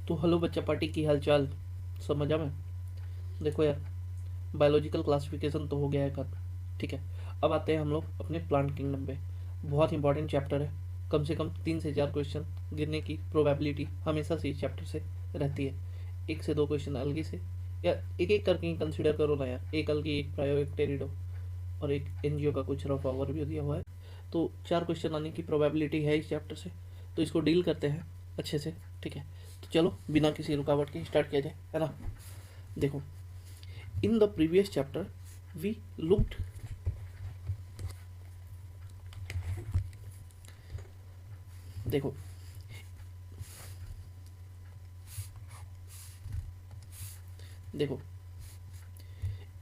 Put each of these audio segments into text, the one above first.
तो हेलो बच्चा पार्टी की हाल चाल, सब मजा में। देखो यार, बायोलॉजिकल क्लासिफिकेशन तो हो गया है खत्म, ठीक है। अब आते हैं हम लोग अपने प्लांट किंगडम पे। बहुत इंपॉर्टेंट चैप्टर है। कम से कम 3 से 4 क्वेश्चन गिरने की प्रोबेबिलिटी हमेशा से इस चैप्टर से रहती है। 1 से 2 क्वेश्चन अलगी से, या एक एक करके कंसिडर करो ना यार। एक अलगी, एक प्रायो, एक टेरिडो और एक एनजीओ का कुछ रफ ओवरव्यू दिया हुआ है। तो 4 क्वेश्चन आने की प्रोबेबिलिटी है इस चैप्टर से, तो इसको डील करते हैं अच्छे से, ठीक है। तो चलो बिना किसी रुकावट के स्टार्ट किया जाए, है ना। देखो, in the previous chapter we looked, देखो देखो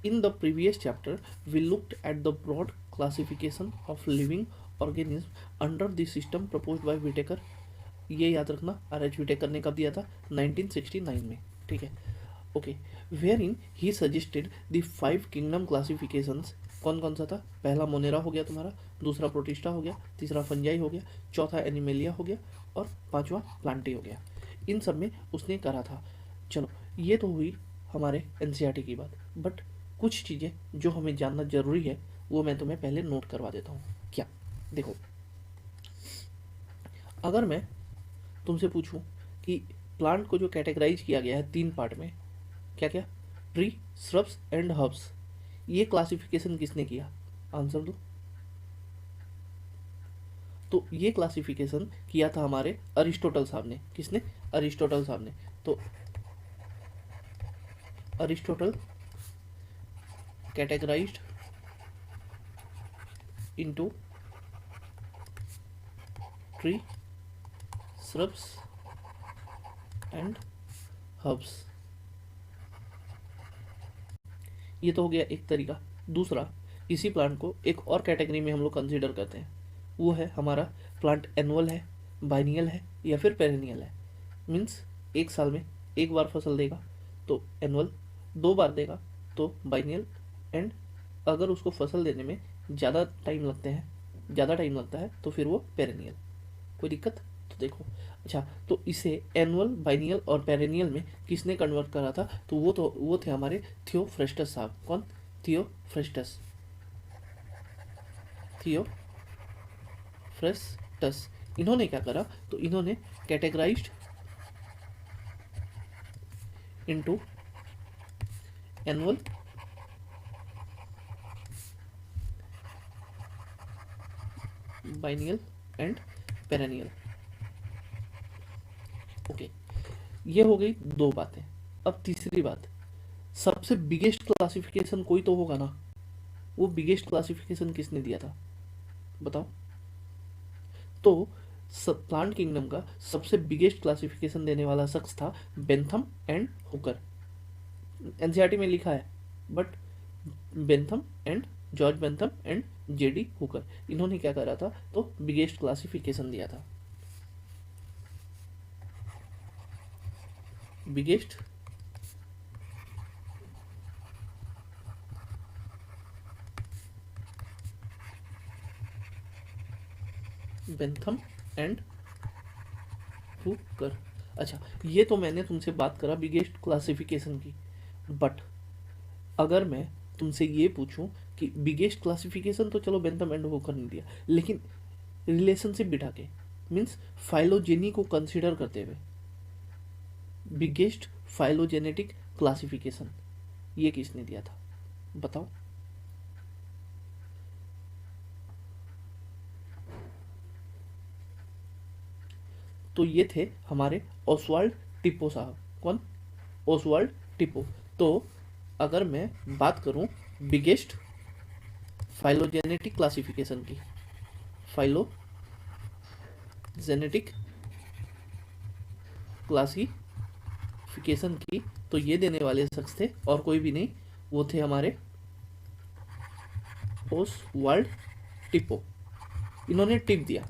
in the previous chapter we looked at the broad classification of living organisms under the system proposed by Whittaker। ये याद रखना, आर एच विटेकर ने कब दिया था? 1969 में, ठीक है। Okay, wherein he suggested the 5 kingdom classifications. कौन कौन सा था? पहला मोनेरा हो गया तुम्हारा, दूसरा प्रोटिस्टा हो गया, तीसरा फंजाई हो गया, चौथा एनिमेलिया हो गया और पांचवा प्लांटी हो गया। इन सब में उसने करा था। चलो, ये तो हुई हमारे एनसीईआरटी की बात, बट कुछ चीज़ें जो हमें जानना जरूरी है वो मैं तुम्हें पहले नोट करवा देता हूँ। क्या? देखो, अगर मैं तुमसे पूछूं कि प्लांट को जो कैटेगराइज किया गया है 3 पार्ट में, क्या क्या? ट्री, श्रब्स एंड हर्ब्स, ये क्लासिफिकेशन किसने किया? आंसर दो। तो ये क्लासिफिकेशन किया था हमारे अरिस्टोटल साहब ने। किसने? अरिस्टोटल साहब ने। तो Aristotle categorised into tree, shrubs and herbs. ये तो हो गया एक तरीका। दूसरा, इसी प्लांट को एक और कैटेगरी में हम लोग कंसीडर करते हैं, वो है हमारा प्लांट एनुअल है, बाइनियल है या फिर पेरेनियल है। मीन्स एक साल में एक बार फसल देगा तो एनुअल, 2 बार देगा तो बाइनियल, एंड अगर उसको फसल देने में ज़्यादा टाइम लगता है तो फिर वो पेरेनियल। कोई दिक्कत? तो देखो, अच्छा, तो इसे एनुअल, बाइनियल और पेरेनियल में किसने कन्वर्ट करा था? तो वो थे हमारे थियोफ्रेस्टस साहब। कौन? थियोफ्रेस्टस। थियोफ्रेस्टस। इन्होंने क्या करा? तो इन्होंने categorised into annual, biennial and perennial. Okay, ये हो गई 2 बातें। अब तीसरी बात, सबसे बिगेस्ट क्लासिफिकेशन कोई तो होगा ना। वो बिगेस्ट क्लासिफिकेशन किसने दिया था? बताओ। तो प्लांट किंगडम का सबसे बिगेस्ट क्लासिफिकेशन देने वाला शख्स था बेंथम एंड हुकर। एनसीईआरटी में लिखा है, but Bentham and George Bentham and JD Hooker, इन्होंने क्या करा था? तो बिगेस्ट क्लासिफिकेशन दिया था। Biggest Bentham and Hooker. अच्छा, ये तो मैंने तुमसे बात करा बिगेस्ट क्लासिफिकेशन की, बट अगर मैं तुमसे ये पूछूं कि बिगेस्ट क्लासिफिकेशन तो चलो बेंथम एंड हुकर ने दिया, लेकिन रिलेशनशिप बिठा के, मीन्स फाइलोजेनी को कंसिडर करते हुए बिगेस्ट फाइलोजेनेटिक क्लासिफिकेशन ये किसने दिया था? बताओ। तो ये थे हमारे ओसवाल्ड टिप्पो साहब। कौन? ओसवाल्ड टिप्पो। तो अगर मैं बात करूं बिगेस्ट फाइलोजेनेटिक क्लासिफिकेशन की, फाइलोजेनेटिक क्लासिफिकेशन की, तो ये देने वाले शख्स थे और कोई भी नहीं, वो थे हमारे ओसवाल्ड टिप्पो। इन्होंने टिप दिया।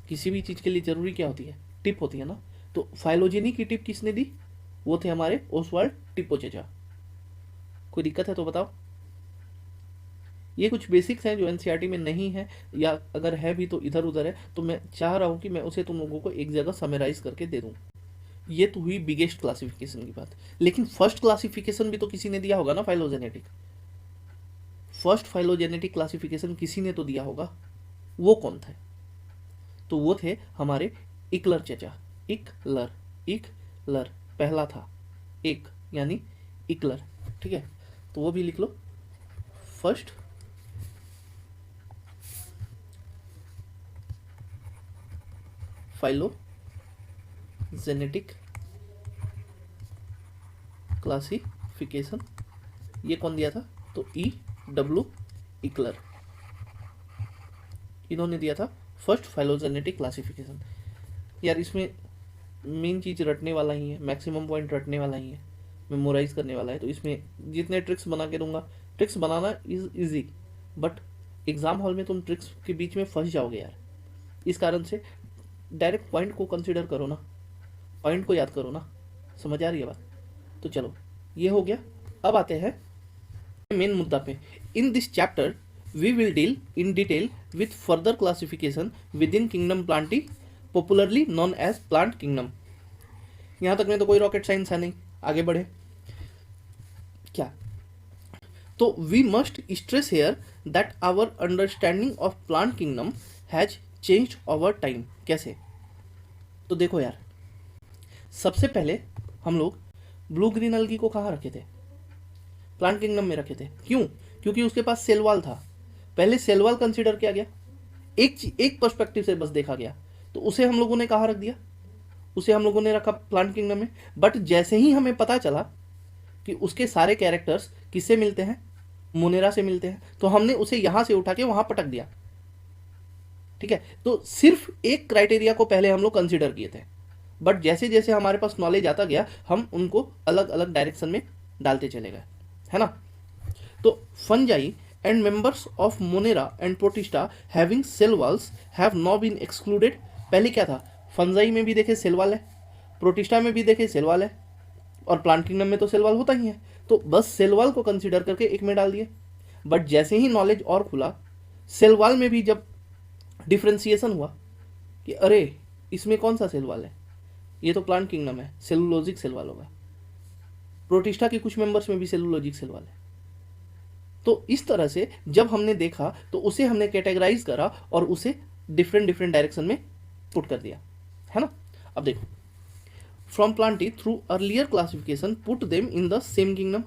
किसी भी चीज़ के लिए ज़रूरी क्या होती है? टिप होती है ना। तो फाइलोजेनी की टिप किसने दी? वो थे हमारे ओसवाल्ड टिप्पो चेचा। कोई दिक्कत है तो बताओ। ये कुछ बेसिक्स हैं जो एनसीईआरटी में नहीं है, या अगर है भी तो इधर उधर है, तो मैं चाह रहा हूँ कि मैं उसे तुम लोगों को एक जगह समराइज करके दे दूँ। ये तो हुई बिगेस्ट क्लासिफिकेशन की बात, लेकिन फर्स्ट क्लासिफिकेशन भी तो किसी ने दिया होगा ना, फाइलोजेनेटिक। फर्स्ट फाइलोजेनेटिक क्लासिफिकेशन किसी ने तो दिया होगा, वो कौन था? तो वो थे हमारे इकलर चचा। इकलर, इकलर पहला था, एक यानी इकलर, ठीक है। तो वो भी लिख लो, फर्स्ट फाइलोजेनेटिक क्लासिफिकेशन, ये कौन दिया था? तो ई डब्ल्यू इकलर, इन्होंने दिया था फर्स्ट फाइलोजेनेटिक क्लासिफिकेशन। यार इसमें मेन चीज़ रटने वाला ही है, मैक्सिमम पॉइंट रटने वाला ही है, मेमोराइज करने वाला है। तो इसमें जितने ट्रिक्स बना के दूंगा, tricks banana is easy, but exam hall में तुम ट्रिक्स के बीच में फंस जाओगे यार। इस कारण से डायरेक्ट पॉइंट को कंसिडर करो ना, पॉइंट को याद करो ना। समझ आ रही है बात? तो चलो ये हो गया। अब आते हैं मेन मुद्दा पे। In this chapter we will deal in detail with further classification within kingdom Plantae, popularly known as plant kingdom. यहां तक में तो कोई रॉकेट साइंस है नहीं, आगे बढ़े क्या? तो we must stress here that our understanding of plant kingdom has changed over time. कैसे? तो देखो यार, सबसे पहले हम लोग ब्लू ग्रीन अलगी को कहाँ रखे थे? प्लांट किंगडम में रखे थे। क्यों? क्योंकि उसके पास सेल वॉल था। पहले सेल वॉल कंसिडर किया गया, एक पर्सपेक्टिव से बस देखा गया, तो उसे हम लोगों ने कहाँ रख दिया? उसे हम लोगों ने रखा प्लांट किंगडम में। बट जैसे ही हमें पता चला कि उसके सारे कैरेक्टर्स किससे मिलते हैं? मोनेरा से मिलते हैं, तो हमने उसे यहां से उठा के वहां पटक दिया, ठीक है। तो सिर्फ एक क्राइटेरिया को पहले हम लोग कंसिडर किए थे, बट जैसे जैसे हमारे पास नॉलेज आता गया, हम उनको अलग अलग डायरेक्शन में डालते चले गए, है ना। तो fungi and members of Monera and Protista having cell walls have not been excluded. पहले क्या था? फंजाई में भी देखे सेल वॉल है, प्रोटिस्टा में भी देखे सेल वॉल है, और प्लांट किंगडम में तो सेल वॉल होता ही है, तो बस सेल वॉल को कंसिडर करके एक में डाल दिए। बट जैसे ही नॉलेज और खुला, सेल वॉल में भी जब डिफ्रेंसिएशन हुआ कि अरे इसमें कौन सा सेल वॉल है, ये तो प्लांट किंगडम है, सेलुलोजिक सेल वॉल होगा। प्रोटिस्टा के कुछ मेंबर्स में भी सेलुलोजिक सेल वॉल है। तो इस तरह से जब हमने देखा, तो उसे हमने कैटेगराइज करा और उसे डिफरेंट डिफरेंट डायरेक्शन में पुट कर दिया, है ना। अब देखो, from Plantae through earlier classification put them in the same kingdom.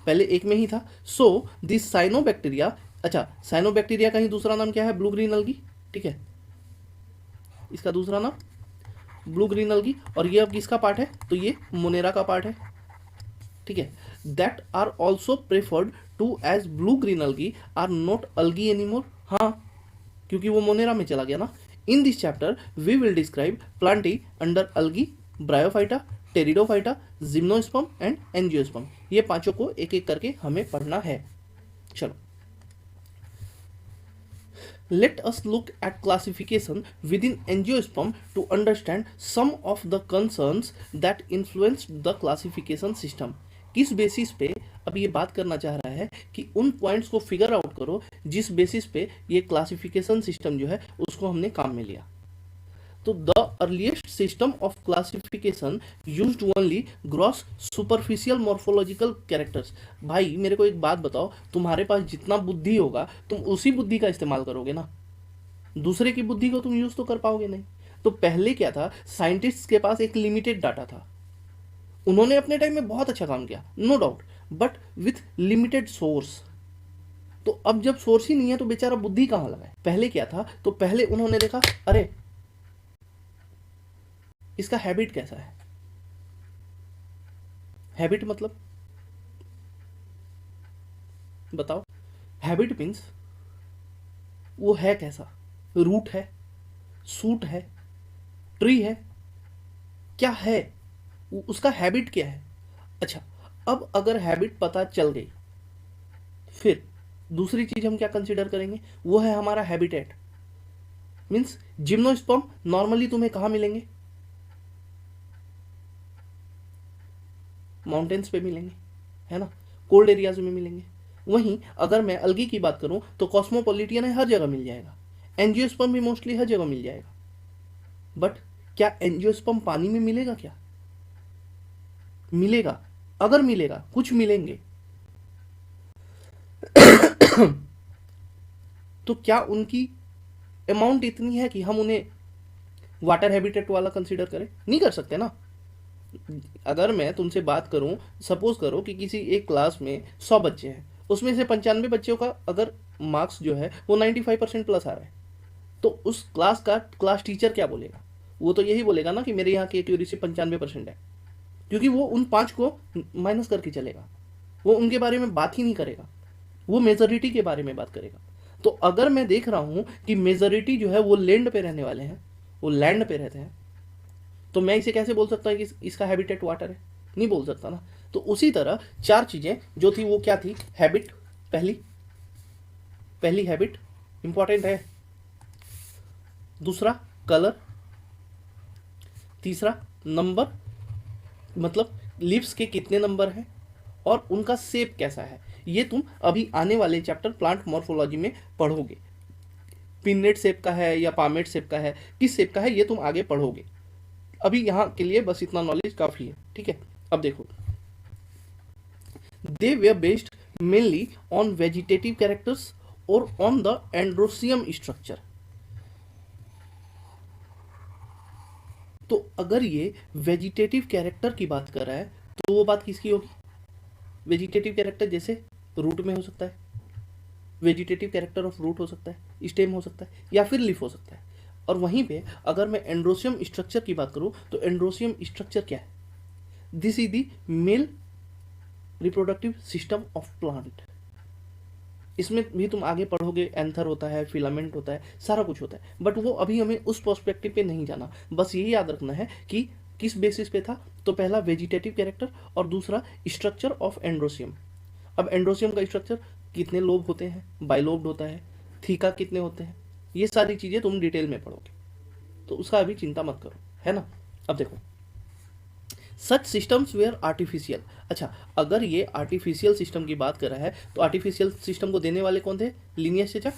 पहले एक में ही था। सो दिस साइनोबैक्टीरिया, अच्छा साइनोबैक्टीरिया का ही दूसरा नाम क्या है? ब्लू ग्रीन अलगी, ठीक है। इसका दूसरा नाम ब्लू ग्रीन अलगी, और ये अब किसका पार्ट है? तो ये मोनेरा का पार्ट है, ठीक है। That are also preferred to as blue green algae are not algae anymore. हाँ, क्योंकि वो मोनेरा में चला गया ना। In this chapter we will describe Plantae under algae, Bryophyta, Pteridophyta, gymnosperm and angiosperm. ये पांचों को एक एक करके हमें पढ़ना है। चलो, let us look at classification within angiosperm to understand some of the concerns that influenced the classification system। किस बेसिस पे अब ये बात करना चाह रहा है कि उन पॉइंट्स को फिगर आउट करो जिस बेसिस पे ये क्लासिफिकेशन सिस्टम जो है उसको हमने काम में लिया। तो the earliest system of classification used only gross superficial morphological characters. भाई मेरे को एक बात बताओ, तुम्हारे पास जितना बुद्धि होगा तुम उसी बुद्धि का इस्तेमाल करोगे ना, दूसरे की बुद्धि को तुम यूज तो कर पाओगे नहीं। तो पहले क्या था? साइंटिस्ट के पास एक लिमिटेड डाटा था, उन्होंने अपने टाइम में बहुत अच्छा काम किया, no doubt, but with limited source. तो अब जब सोर्स ही नहीं है तो बेचारा बुद्धि कहां लगाए? पहले क्या था? तो पहले उन्होंने देखा, अरे इसका हैबिट कैसा है। हैबिट मतलब बताओ। हैबिट मीन्स वो है कैसा, रूट है, सूट है, ट्री है, क्या है, उसका हैबिट क्या है। अच्छा, अब अगर हैबिट पता चल गई, फिर दूसरी चीज हम क्या कंसीडर करेंगे? वो है हमारा हैबिटेट। मीन्स जिम्नोस्पर्म नॉर्मली तुम्हें कहां मिलेंगे? माउंटेन्स पे मिलेंगे, है ना, कोल्ड एरियाज में मिलेंगे। वहीं अगर मैं अलगी की बात करूं तो कॉस्मोपॉलिटियन है, हर जगह मिल जाएगा। एंजियोस्पर्म भी मोस्टली हर जगह मिल जाएगा। बट क्या एंजियोस्पर्म पानी में मिलेगा क्या? मिलेगा, अगर मिलेगा, कुछ मिलेंगे, तो क्या उनकी अमाउंट इतनी है कि हम उन्हें वाटर हैबिटेट वाला कंसीडर करें? नहीं कर सकते ना। अगर मैं तुमसे बात करूं, सपोज करो कि किसी एक क्लास में 100 बच्चे हैं, उसमें से 95 बच्चों का अगर मार्क्स जो है वो 95% प्लस आ रहा है, तो उस क्लास का क्लास टीचर क्या बोलेगा? वो तो यही बोलेगा ना कि मेरे यहाँ की एक्यूरेसी 95% है, क्योंकि वो उन 5 को माइनस करके चलेगा, वो उनके बारे में बात ही नहीं करेगा, वो मेजोरिटी के बारे में बात करेगा। तो अगर मैं देख रहा हूं कि मेजोरिटी जो है वो लैंड पे रहने वाले हैं, वो लैंड पे रहते हैं, तो मैं इसे कैसे बोल सकता हूँ कि इसका हैबिटेट वाटर है? नहीं बोल सकता ना। तो उसी तरह 4 चीजें जो थी वो क्या थी? हैबिट, पहली पहली हैबिट इंपॉर्टेंट है, दूसरा कलर, तीसरा नंबर, मतलब लीव्स के कितने नंबर हैं और उनका शेप कैसा है। ये तुम अभी आने वाले चैप्टर प्लांट मॉर्फोलॉजी में पढ़ोगे, पिन्नेट शेप का है या पामेट शेप का है, किस शेप का है, ये तुम आगे पढ़ोगे। अभी यहाँ के लिए बस इतना नॉलेज काफी है, ठीक है। अब देखो, they were based mainly on vegetative characters और ऑन द एंड्रोसियम स्ट्रक्चर। तो अगर ये वेजिटेटिव कैरेक्टर की बात कर रहा है तो वो बात किसकी होगी? वेजिटेटिव कैरेक्टर जैसे रूट में हो सकता है, वेजिटेटिव कैरेक्टर ऑफ रूट हो सकता है, स्टेम हो सकता है, या फिर लीफ हो सकता है। और वहीं पे अगर मैं एंड्रोसियम स्ट्रक्चर की बात करूं तो एंड्रोसियम स्ट्रक्चर क्या है? This is the male reproductive system of plant. इसमें भी तुम आगे पढ़ोगे, एंथर होता है, फिलामेंट होता है, सारा कुछ होता है, बट वो अभी हमें उस पर्सपेक्टिव पे नहीं जाना। बस यही याद रखना है कि किस बेसिस पे था। तो पहला वेजिटेटिव कैरेक्टर और दूसरा स्ट्रक्चर ऑफ एंड्रोसियम। अब एंड्रोसियम का स्ट्रक्चर, कितने लोब होते हैं, बाइलोब्ड होता है, थीका कितने होते हैं, ये सारी चीजें तुम डिटेल में पढ़ोगे, तो उसका अभी चिंता मत करो, है ना। अब देखो, सच सिस्टम्स वेयर आर्टिफिशियल। अच्छा, अगर ये आर्टिफिशियल सिस्टम की बात कर रहा है तो आर्टिफिशियल सिस्टम को देने वाले कौन थे? लिनियस चेचा,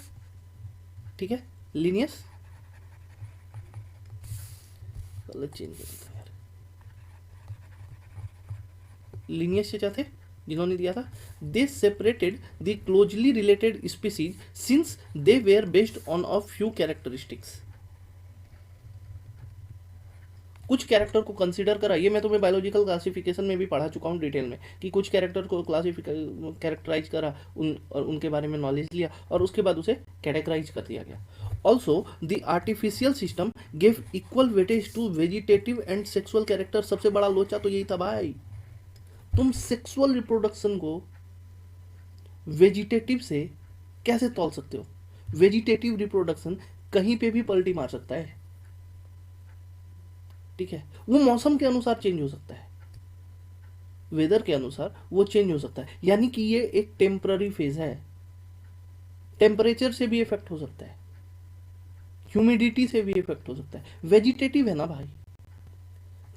ठीक है, लिनियस, कलर चेंज कर देता हूं यार, लिनियस चेचा थे जिन्होंने दिया था। They separated the closely related species since they were based on a few characteristics. कुछ कैरेक्टर को कंसीडर करा, ये मैं तुम्हें बायोलॉजिकल क्लासिफिकेशन में भी पढ़ा चुका हूँ डिटेल में, कि कुछ कैरेक्टर को कैरेक्टराइज करा, और उनके बारे में नॉलेज लिया और उसके बाद उसे कैटेगराइज कर दिया गया। Also the artificial system give equal weightage to vegetative and sexual character. सबसे बड़ा लोचा तो यही था भाई, तुम सेक्सुअल रिप्रोडक्शन को वेजिटेटिव से कैसे तोल सकते हो? वेजिटेटिव रिप्रोडक्शन कहीं पे भी पलटी मार सकता है, ठीक है, वो मौसम के अनुसार चेंज हो सकता है, वेदर के अनुसार वो चेंज हो सकता है, यानी कि ये एक टेम्पररी फेज है। टेम्परेचर से भी इफेक्ट हो सकता है, ह्यूमिडिटी से भी इफेक्ट हो सकता है, वेजिटेटिव है ना भाई।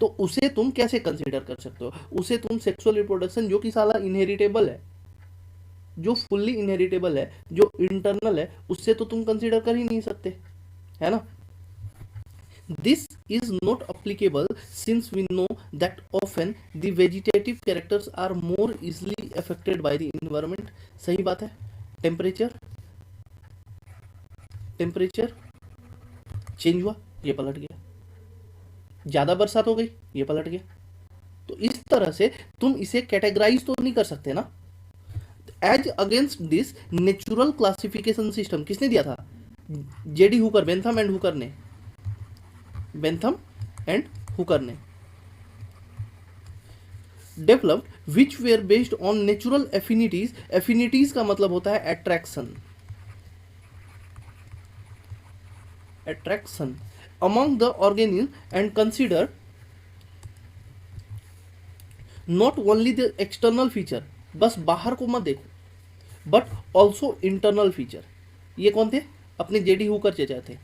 तो उसे तुम कैसे कंसीडर कर सकते हो? उसे तुम सेक्सुअल रिप्रोडक्शन, जो कि साला इनहेरिटेबल है, जो फुल्ली इनहेरिटेबल है, जो इंटरनल है, उससे तो तुम कंसीडर कर ही नहीं सकते, है ना। This is not applicable since we know that often the vegetative characters are more easily affected by the environment. सही बात है। टेम्परेचर चेंज हुआ, ये पलट गया, ज्यादा बरसात हो गई, ये पलट गया। तो इस तरह से तुम इसे कैटेगराइज तो नहीं कर सकते ना। As against this natural classification system किसने दिया था? J D Hooker, Bentham and Hooker ने, बेंथम एंड हुकर ने developed which were based on natural affinities. Affinities का मतलब होता है attraction, attraction among the organism and consider not only the external feature, बस बाहर को मत देखो, बट ऑल्सो इंटरनल फीचर। ये कौन थे? अपने जेडी हुकर चेचा थे,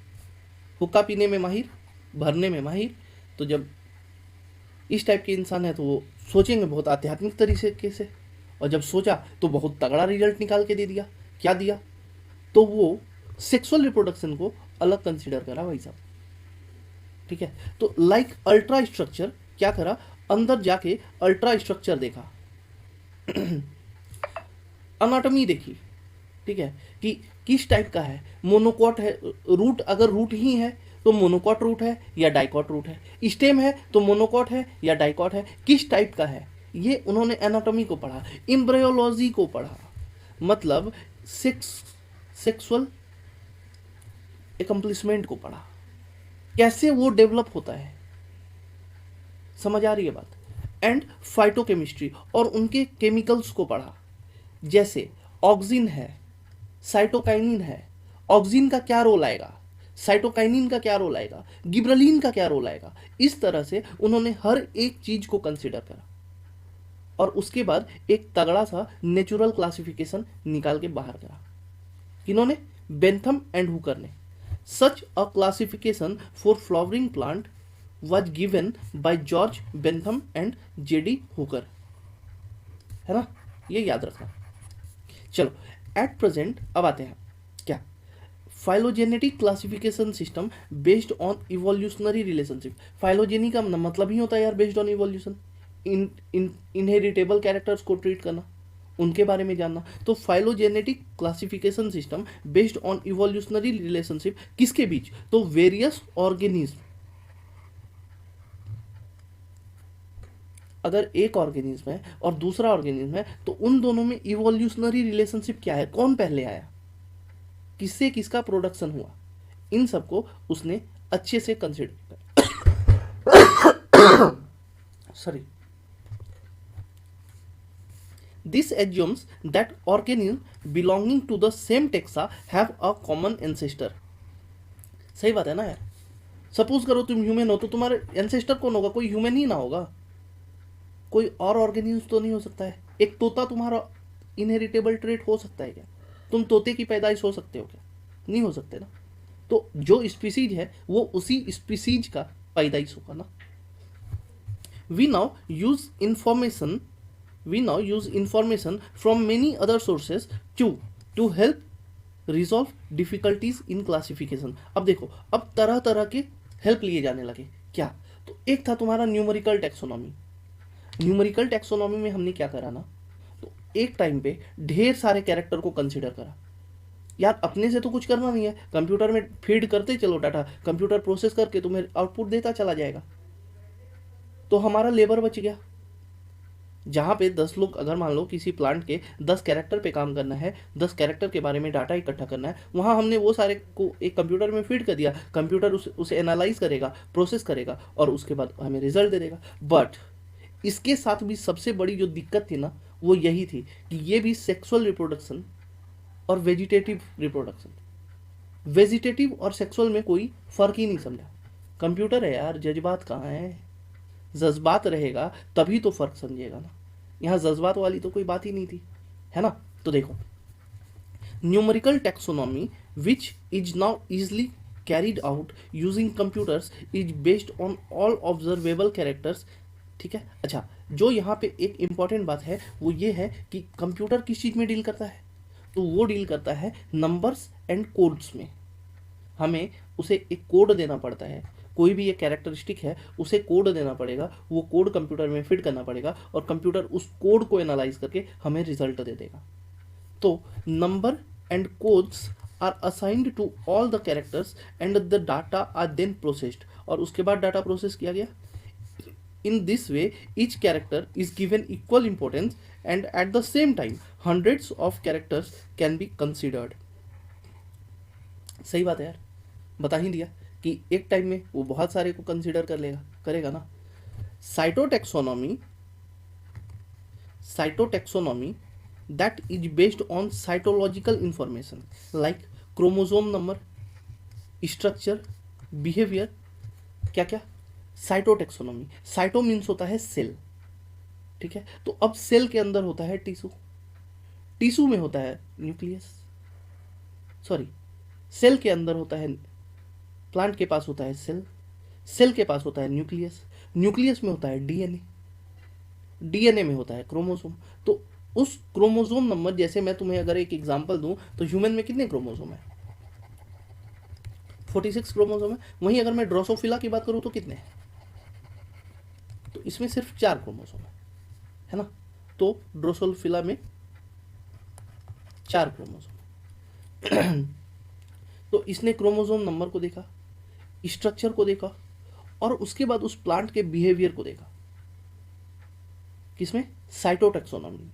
हुक्का पीने में माहिर, भरने में माहिर। तो जब इस टाइप के इंसान है तो वो सोचेंगे बहुत आध्यात्मिक तरीके से, और जब सोचा तो बहुत तगड़ा रिजल्ट निकाल के दे दिया। क्या दिया? तो वो सेक्सुअल रिप्रोडक्शन को अलग कंसीडर करा भाई साहब, ठीक है। तो लाइक अल्ट्रा स्ट्रक्चर क्या करा? अंदर जाके अल्ट्रा स्ट्रक्चर देखा, अनाटमी देखी, ठीक है, कि किस टाइप का है, मोनोकॉट है, रूट अगर रूट ही है तो मोनोकॉट रूट है या डाइकॉट रूट है, स्टेम है तो मोनोकॉट है या डाइकॉट है, किस टाइप का है, ये उन्होंने एनाटॉमी को पढ़ा, एम्ब्रियोलॉजी को पढ़ा, मतलब सेक्सुअल एकम्प्लिशमेंट को पढ़ा, कैसे वो डेवलप होता है, समझ आ रही है बात, एंड फाइटोकेमिस्ट्री और उनके केमिकल्स को पढ़ा, जैसे ऑक्सिन है, साइटोकाइनिन है, ऑक्सिन का क्या रोल आएगा, साइटोकाइनिन का क्या रोल आएगा, गिबरेलिन का क्या रोल आएगा, इस तरह से उन्होंने हर एक चीज को कंसिडर करा और उसके बाद एक तगड़ा सा नेचुरल क्लासिफिकेशन निकाल के बाहर करा। किन्होंने? बेंथम एंड हुकर ने। Such a classification for flowering plant was given by George Bentham and JD Hooker, है ना, ये याद रखना। चलो एट प्रेजेंट अब आते हैं क्या, phylogenetic classification system based on evolutionary relationship. Phylogeny का मतलब ही होता है यार based on evolution, inheritable characters को ट्रीट करना, उनके बारे में जानना। तो phylogenetic classification system based on evolutionary relationship किसके बीच, तो वेरियस ऑर्गेनिज्म, अगर एक ऑर्गेनिज्म है और दूसरा ऑर्गेनिज्म है तो उन दोनों में इवोल्यूशनरी रिलेशनशिप क्या है, कौन पहले आया, किससे किसका प्रोडक्शन हुआ, इन सबको उसने अच्छे से consider sorry this assumes that organism belonging to the same taxa have a common ancestor. सही बात है ना यार, सपोज करो तुम ह्यूमन हो तो तुम्हारे एंसेस्टर कौन होगा, कोई ह्यूमन ही ना होगा, कोई और ऑर्गेनिज्म तो नहीं हो सकता है। एक तोता तुम्हारा इनहेरिटेबल ट्रेट हो सकता है क्या, तुम तोते की पैदाइश हो सकते हो क्या, नहीं हो सकते ना। तो जो स्पीसीज है वो उसी स्पीसीज का पैदाइश होगा ना। We now use information from many other sources to help resolve difficulties in classification. अब देखो, अब तरह तरह के हेल्प लिए जाने लगे। क्या? तो एक था तुम्हारा न्यूमेरिकल टैक्सोनॉमी। न्यूमेरिकल टैक्सोनॉमी में हमने क्या करा ना, तो एक टाइम पे ढेर सारे कैरेक्टर को कंसिडर करा। यार अपने से तो कुछ करना नहीं है, कंप्यूटर में फीड करते चलो डाटा, कंप्यूटर प्रोसेस करके तुम्हें आउटपुट देता चला जाएगा, तो हमारा लेबर बच गया। जहाँ पे 10 लोग, अगर मान लो किसी प्लांट के 10 कैरेक्टर पे काम करना है, 10 कैरेक्टर के बारे में डाटा इकट्ठा करना है, वहाँ हमने वो सारे को एक कंप्यूटर में फीड कर दिया, कंप्यूटर उसे एनालाइज करेगा, प्रोसेस करेगा और उसके बाद हमें रिजल्ट दे देगा। बट इसके साथ भी सबसे बड़ी जो दिक्कत थी ना, वो यही थी कि ये भी सेक्सुअल रिप्रोडक्शन और वेजिटेटिव रिप्रोडक्शन, वेजिटेटिव और सेक्सुअल में कोई फर्क ही नहीं समझा। कंप्यूटर है यार, जज्बात कहाँ है, जज्बात रहेगा तभी तो फर्क समझेगा ना, यहाँ जज्बात वाली तो कोई बात ही नहीं थी, है ना। तो देखो, numerical taxonomy which is now easily carried out using computers is based on all observable characters. ठीक है, अच्छा, जो यहाँ पे एक इंपॉर्टेंट बात है वो ये है कि कंप्यूटर किस चीज़ में डील करता है, तो वो डील करता है नंबर्स एंड कोड्स में। हमें उसे एक कोड देना पड़ता है, कोई भी एक कैरेक्टरिस्टिक है उसे कोड देना पड़ेगा, वो कोड कंप्यूटर में फिट करना पड़ेगा और कंप्यूटर उस कोड को एनालाइज करके हमें रिजल्ट दे देगा। तो number and codes are assigned to all the characters and the data are then processed, और उसके बाद डाटा प्रोसेस किया गया। In this way, each character is given equal importance and at the same time, hundreds of characters can be considered. सही बात है यार, बता ही दिया कि एक टाइम में वो बहुत सारे को कंसिडर करेगा ना। Cytotaxonomy that is based on cytological information like chromosome number, structure, behavior, क्या साइटोटैक्सोनॉमी। साइटो मीन्स होता है सेल, ठीक है। तो अब सेल के अंदर होता है टिश्यू, टिश्यू में होता है न्यूक्लियस, सॉरी, सेल के अंदर होता है, प्लांट के पास होता है सेल, सेल के पास होता है न्यूक्लियस, न्यूक्लियस में होता है डीएनए, डीएनए में होता है क्रोमोसोम। तो उस क्रोमोसोम नंबर, जैसे मैं तुम्हें अगर एक एग्जांपल दूं तो ह्यूमन में कितने क्रोमोसोम है, 46 क्रोमोसोम है। वहीं अगर मैं ड्रोसोफिला की बात करूं तो कितने हैं, तो इसमें सिर्फ 4 क्रोमोसोम है ना। तो ड्रोसोफिला में 4 क्रोमोसोम। तो इसने क्रोमोसोम नंबर को देखा, स्ट्रक्चर को देखा, और उसके बाद उस प्लांट के बिहेवियर को देखा, किसमें, साइटोटैक्सोनॉमी,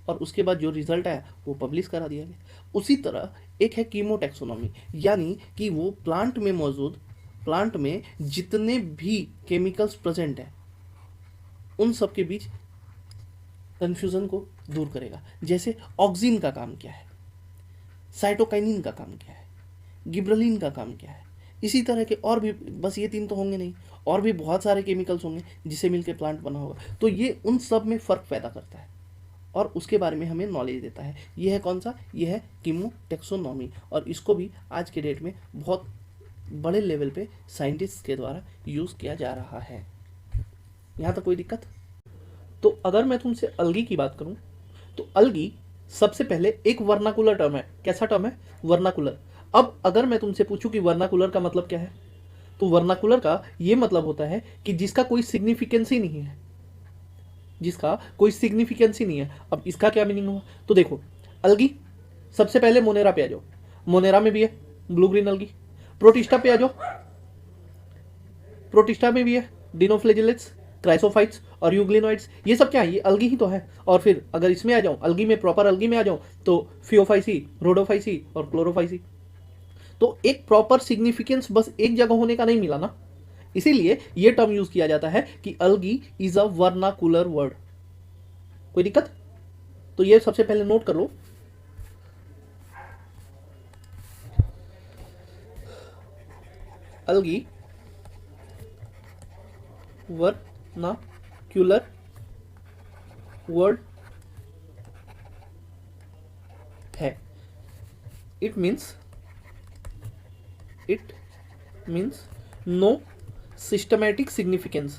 और उसके बाद जो रिजल्ट आया वो पब्लिश करा दिया गया। उसी तरह एक है कीमोटैक्सोनॉमी, यानी कि वो प्लांट में मौजूद, प्लांट में जितने भी केमिकल्स प्रेजेंट हैं उन सब के बीच कन्फ्यूजन को दूर करेगा। जैसे ऑक्सिन का काम क्या है, साइटोकाइनिन का काम क्या है, गिब्रेलिन का काम क्या है, इसी तरह के और भी, बस ये 3 तो होंगे नहीं, और भी बहुत सारे केमिकल्स होंगे जिसे मिलकर प्लांट बना होगा। तो ये उन सब में फ़र्क पैदा करता है और उसके बारे में हमें नॉलेज देता है। ये है कौन सा, ये है कीमोटैक्सोनॉमी, और इसको भी आज के डेट में बहुत बड़े लेवल पे साइंटिस्ट के द्वारा यूज़ किया जा रहा है। यहाँ तक कोई दिक्कत? तो अगर मैं तुमसे अलगी की बात करूँ तो अलगी सबसे पहले एक वर्नाकुलर टर्म है। कैसा टर्म है, वर्नाकुलर। अब अगर मैं तुमसे पूछूं कि वर्नाकुलर का मतलब क्या है, तो वर्नाकुलर का ये मतलब होता है कि जिसका कोई सिग्निफिकेंस ही नहीं है, जिसका कोई सिग्निफिकेंस ही नहीं है। अब इसका क्या मीनिंग हुआ, तो देखो, अलगी सबसे पहले मोनेरा पे आ जाओ, मोनेरा में भी है ब्लू ग्रीन अलगी। प्रोटिस्टा पे आ जाओ, प्रोटिस्टा में भी है डिनोफ्लेजिलेट्स, क्राइसोफाइट्स और यूग्लिनोइड्स। ये सब क्या है, ये अलगी ही तो है। और फिर अगर इसमें आ जाऊं, अलगी में, प्रॉपर अलगी में आ जाऊं, तो फियोफाइसी, रोडोफाइसी और क्लोरोफाइसी। तो एक प्रॉपर सिग्निफिकेंस बस एक जगह होने का नहीं मिला ना, इसीलिए ये टर्म यूज किया जाता है कि algae is a vernacular word. कोई दिक्कत? तो ये सबसे पहले नोट कर लो। अलगी वर्नाक्यूलर वर्ड है। It means no systematic significance,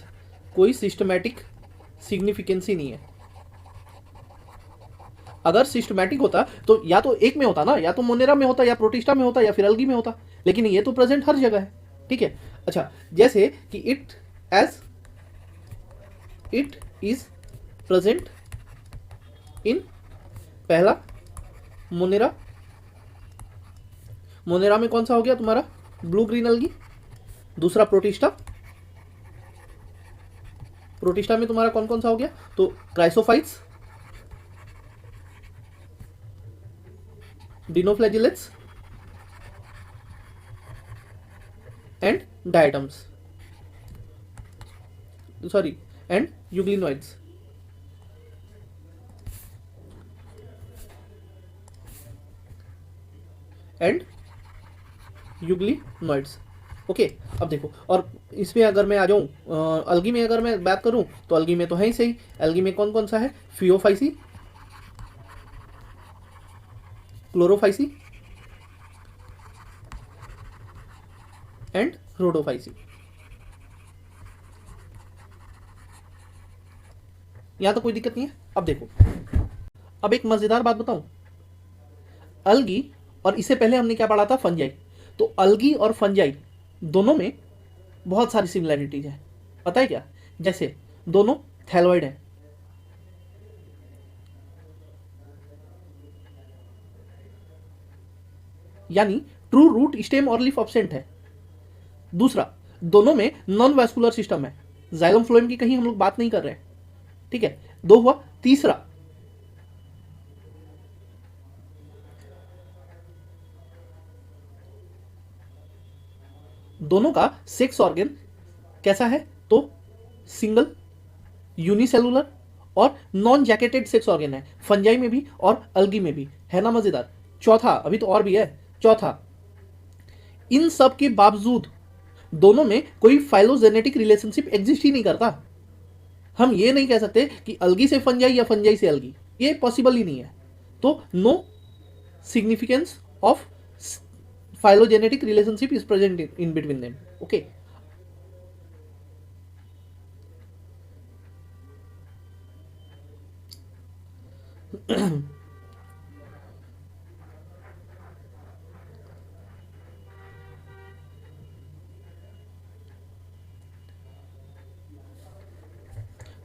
कोई सिस्टमैटिक सिग्निफिकेंस ही नहीं है। अगर सिस्टमैटिक होता तो या तो एक में होता ना, या तो मोनेरा में होता, या प्रोटिस्टा में होता, या फिर अलगी में होता, लेकिन ये तो प्रेजेंट हर जगह है। ठीक है, अच्छा, जैसे कि इट इज प्रेजेंट इन, पहला मोनेरा, मोनेरा में कौन सा हो गया तुम्हारा, ब्लू ग्रीन अलगी। दूसरा प्रोटिस्टा, प्रोटिस्टा में तुम्हारा कौन कौन सा हो गया, तो chrysophytes, dinoflagellates and diatoms, sorry, and euglenoids. And euglenoids. Okay, अब देखो, और इसमें अगर मैं आ जाऊँ अलगी में, अगर मैं बात करूँ तो अलगी में तो है ही सही। अलगी में कौन कौन सा है, फियोफाइसी, क्लोरोफाइसी एंड रोडोफाइसी। यहां तो कोई दिक्कत नहीं है। अब देखो, अब एक मजेदार बात बताऊं, अलगी और इससे पहले हमने क्या पढ़ा था, फंजाई। तो अलगी और फंजाई दोनों में बहुत सारी सिमिलैरिटीज है। पता है क्या, जैसे दोनों थैलोइड है, यानी ट्रू रूट, स्टेम और लीफ एब्सेंट है। दूसरा, दोनों में नॉन वैस्कुलर सिस्टम है, जाइलम फ्लोएम की कहीं हम लोग बात नहीं कर रहे हैं। ठीक है, 2 हुआ। तीसरा, दोनों का सेक्स ऑर्गन कैसा है, तो सिंगल, यूनिसेलुलर और नॉन जैकेटेड सेक्स ऑर्गन है, फंजाई में भी और अलगी में भी। है ना मजेदार? चौथा, अभी तो और भी है। चौथा, इन सब के बावजूद दोनों में कोई फाइलोजेनेटिक रिलेशनशिप एग्जिस्ट ही नहीं करता। हम ये नहीं कह सकते कि अलगी से फंजाई या फंजाई से अलगी, ये पॉसिबल ही नहीं है। तो no significance of phylogenetic relationship is present in between them. Okay.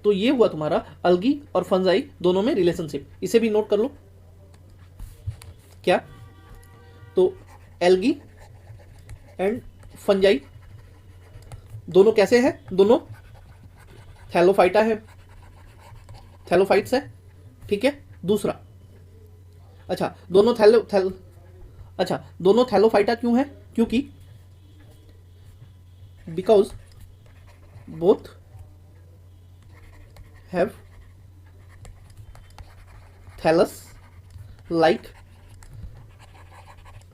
तो ये हुआ तुम्हारा अल्गी और फंजाई दोनों में रिलेशनशिप। इसे भी नोट कर लो। क्या? तो एल्गी एंड फंजाई दोनों कैसे हैं? दोनों थैलोफाइटा है, थैलोफाइट्स है, ठीक है। दूसरा, अच्छा दोनों दोनों थैलोफाइटा क्यों है? क्योंकि because both have thallus like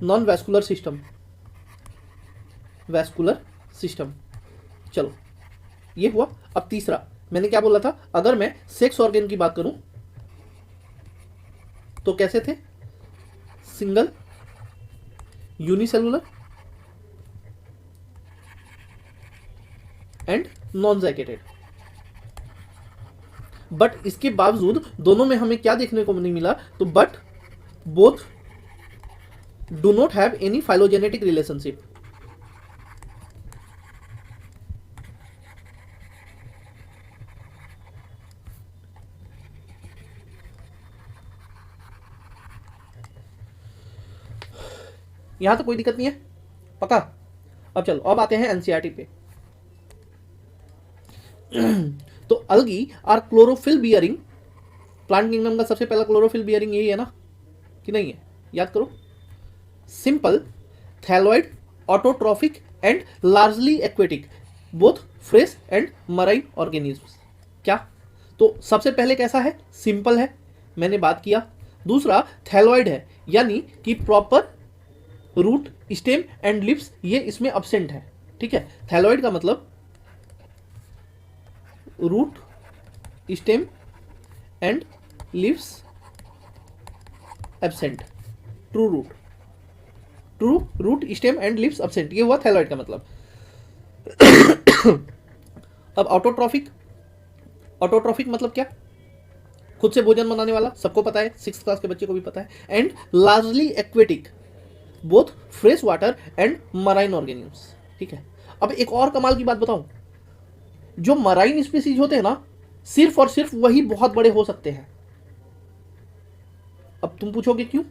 non vascular system, vascular system. चलो ये हुआ। अब तीसरा, मैंने क्या बोला था? अगर मैं सेक्स ऑर्गन की बात करूं तो कैसे थे? Single, unicellular and non jacketed. But इसके बावजूद दोनों में हमें क्या देखने को नहीं मिला? तो but both do not have any phylogenetic relationship. यहां तो कोई दिक्कत नहीं है, पक्का। अब चलो, अब आते हैं एनसीईआरटी पे। तो algae are chlorophyll bearing, plant kingdom का सबसे पहला क्लोरोफिल बियरिंग यही है ना, कि नहीं है? याद करो। Simple, thalloid, autotrophic and largely aquatic, both fresh and marine organisms. क्या? तो सबसे पहले कैसा है? सिंपल है, मैंने बात किया। दूसरा थैलोइड है, यानी कि proper root, stem and leaves ये इसमें अब्सेंट है, ठीक है। थैलोइड का मतलब root, stem and leaves absent. True root, stem and leaves absent, ये हुआ थैलोइड का मतलब। अब ऑटोट्रॉफिक, ऑटोट्रॉफिक मतलब क्या? खुद से भोजन बनाने वाला, सबको पता है, 6th क्लास के बच्चे को भी पता है। And largely aquatic, both fresh water and marine organisms, ठीक है। अब एक और कमाल की बात बताऊं, जो मराइन स्पीसीज होते हैं ना, सिर्फ और सिर्फ वही बहुत बड़े हो सकते हैं। अब तुम पूछोगे क्यों?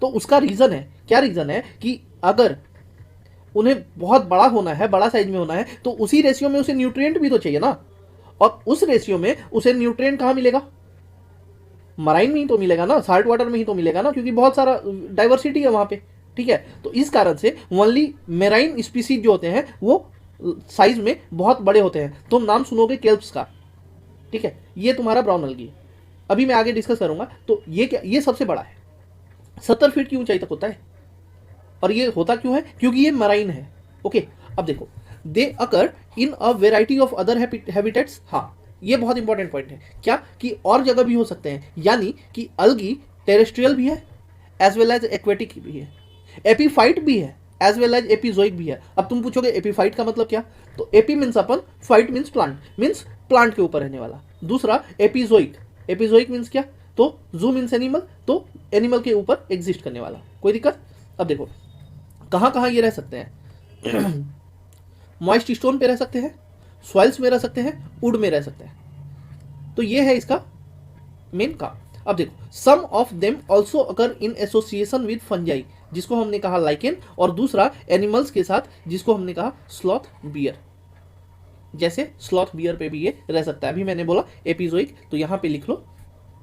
तो उसका रीजन है, क्या रीजन है? कि अगर उन्हें बहुत बड़ा होना है, बड़ा साइज में होना है, तो उसी रेशियो में उसे न्यूट्रिएंट भी तो चाहिए ना, और उस रेशियो में उसे न्यूट्रिएंट कहां मिलेगा? मराइन में ही तो मिलेगा ना, साल्ट वाटर में ही तो मिलेगा ना, क्योंकि बहुत सारा डाइवर्सिटी है वहां पे, ठीक है। तो इस कारण से ओनली मेराइन स्पीसीज जो होते हैं वो साइज में बहुत बड़े होते हैं। तुम नाम सुनोगे केल्प्स का, ठीक है। ये तुम्हारा ब्राउन अलगी, अभी मैं आगे डिस्कस करूंगा। तो ये क्या? ये सबसे बड़ा है, 70 फीट की ऊंचाई तक होता है। और ये होता क्यों है? क्योंकि ये मराइन है, ओके। अब देखो, they occur in a variety of other habitats. हाँ, ये बहुत इंपॉर्टेंट पॉइंट है। क्या? कि और जगह भी हो सकते हैं, यानी कि अलगी टेरेस्ट्रियल भी है एज वेल एज एक्वेटिक भी है, एपीफाइट भी है एज वेल एज एपिजोइक भी है। अब तुम पूछोगे एपीफाइट का मतलब क्या? तो epi means upon, phyte means plant, means plant के ऊपर रहने वाला। दूसरा एपिजोइक, एपिजोइक मीन्स क्या? तो जू मीन्स एनिमल, तो एनिमल के ऊपर एग्जिस्ट करने वाला। कोई दिक्कत? अब देखो कहां कहां ये रह सकते हैं। मॉइस्ट स्टोन पे रह सकते हैं, सॉइल्स में रह सकते हैं, वुड में रह सकते हैं। तो ये है इसका मेन काम। अब देखो, some of them also occur in association with fungi, जिसको हमने कहा लाइकेन, और दूसरा एनिमल्स के साथ, जिसको हमने कहा स्लॉथ बियर। जैसे स्लॉथ बियर पे भी ये रह सकता है। अभी मैंने बोला एपिजोइक, तो यहां पे लिख लो,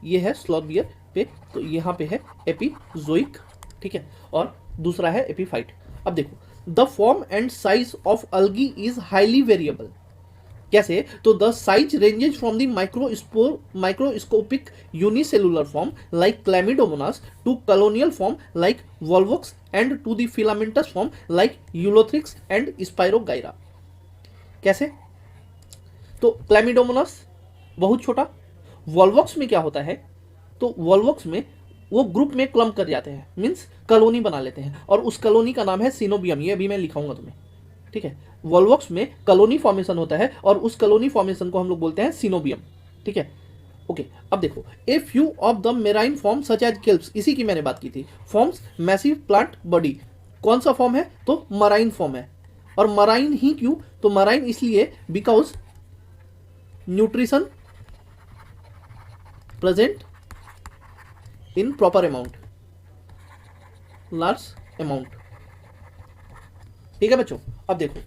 ये है स्लॉथ बियर पे, तो यहां पे है एपिजोइक, ठीक है। और दूसरा है एपीफाइट। अब देखो, the form and size of algae is highly variable. कैसे? तो the size ranges from the microscopic unicellular form like Chlamydomonas to colonial form like Volvox and to the filamentous form like Ulothrix and Spirogyra. कैसे? तो क्लैमिडोमोनास बहुत छोटा, वॉल्वोक्स में क्या होता है? तो वॉल्वोक्स में वो ग्रुप में क्लम्प कर जाते हैं, मीन्स कॉलोनी बना लेते हैं, और उस कॉलोनी का नाम है सिनोबियम। ये अभी मैं लिखाऊंगा तुम्हें, ठीक है। वॉल्वोक्स में कॉलोनी फॉर्मेशन होता है, और उस कॉलोनी फॉर्मेशन को हम लोग बोलते हैं सिनोबियम, ठीक है, ओके। अब देखो, a few of the marine form such as kelps, इसी की मैंने बात की थी, फॉर्म्स मैसिव प्लांट बॉडी। कौन सा फॉर्म है? तो मराइन फॉर्म है। और मराइन ही क्यों? तो मराइन इसलिए because nutrition present in proper amount, large amount. ठीक है बच्चों, अब देखो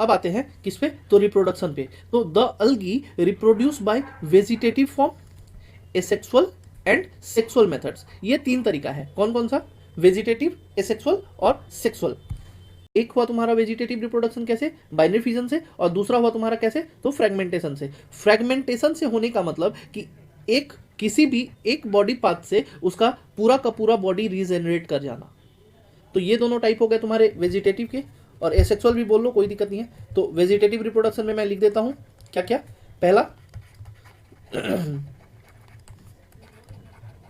अब आते हैं किस पे, तो रिप्रोडक्शन पे। तो the algae reproduce by vegetative form, asexual and sexual methods. ये तीन तरीका है, कौन कौन सा, वेजिटेटिव, एसेक्सुअल और सेक्सुअल। एक हुआ तुम्हारा वेजिटेटिव रिप्रोडक्शन कैसे, बाइनरी फिजन से, और दूसरा हुआ तुम्हारा कैसे, तो फ्रेगमेंटेशन से। फ्रेगमेंटेशन से होने का मतलब कि एक किसी भी एक बॉडी पार्ट से उसका पूरा का पूरा बॉडी रीजेनरेट कर जाना। तो ये दोनों टाइप हो गए तुम्हारे वेजिटेटिव के, और एसेक्सुअल भी बोल लो, कोई दिक्कत नहीं है। तो वेजिटेटिव रिप्रोडक्शन में मैं लिख देता हूं क्या क्या, पहला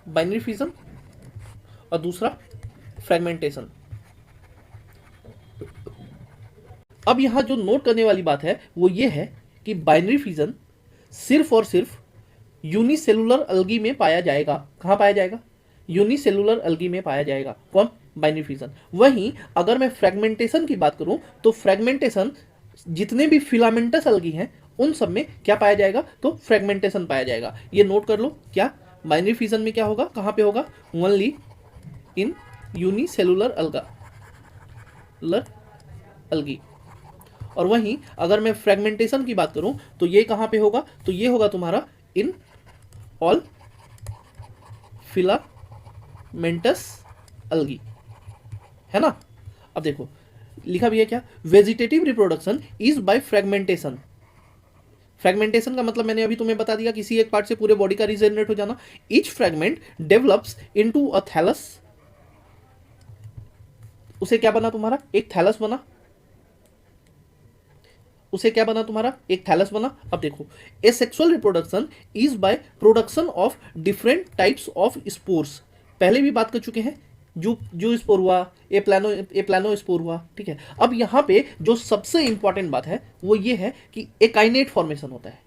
बाइनरी फिजन और दूसरा फ्रेगमेंटेशन। अब यहां जो नोट करने वाली बात है वो ये है कि बाइनरी फिजन सिर्फ और सिर्फ यूनिसेलुलर अलगी में पाया जाएगा। कहां पाया जाएगा, यूनिसेलुलर अलगी में पाया जाएगा, कौन, बाइनरी फिजन। वहीं अगर मैं फ्रेगमेंटेशन की बात करूं तो फ्रेगमेंटेशन जितने भी फिलामेंटस अलगी हैं उन सब में क्या पाया जाएगा, तो फ्रेगमेंटेशन पाया जाएगा। ये नोट कर लो, क्या बाइनरी फिजन में क्या होगा, कहां पे होगा, ओनली इन यूनिसेलुलर अलगी। और वहीं अगर मैं फ्रेगमेंटेशन की बात करूं तो ये कहां पे होगा, तो ये होगा तुम्हारा इन ऑल फिलामेंटस अलगी, है ना। अब देखो लिखा भी है क्या, vegetative reproduction is by fragmentation. Fragmentation का मतलब मैंने अभी तुम्हें बता दिया, किसी एक पार्ट से पूरे बॉडी का रीजनरेट हो जाना। Each fragment develops into a thallus, उसे क्या बना तुम्हारा, एक थैलस बना, उसे क्या बना तुम्हारा, एक थैलस बना। अब देखो asexual reproduction is by production of different types of spores. पहले भी बात कर चुके हैं, जू स्पोर हुआ, ए प्लानो स्पोर हुआ, ठीक है। अब यहां पे जो सबसे इंपॉर्टेंट बात है वो ये है कि एकाइनेट फॉर्मेशन होता है।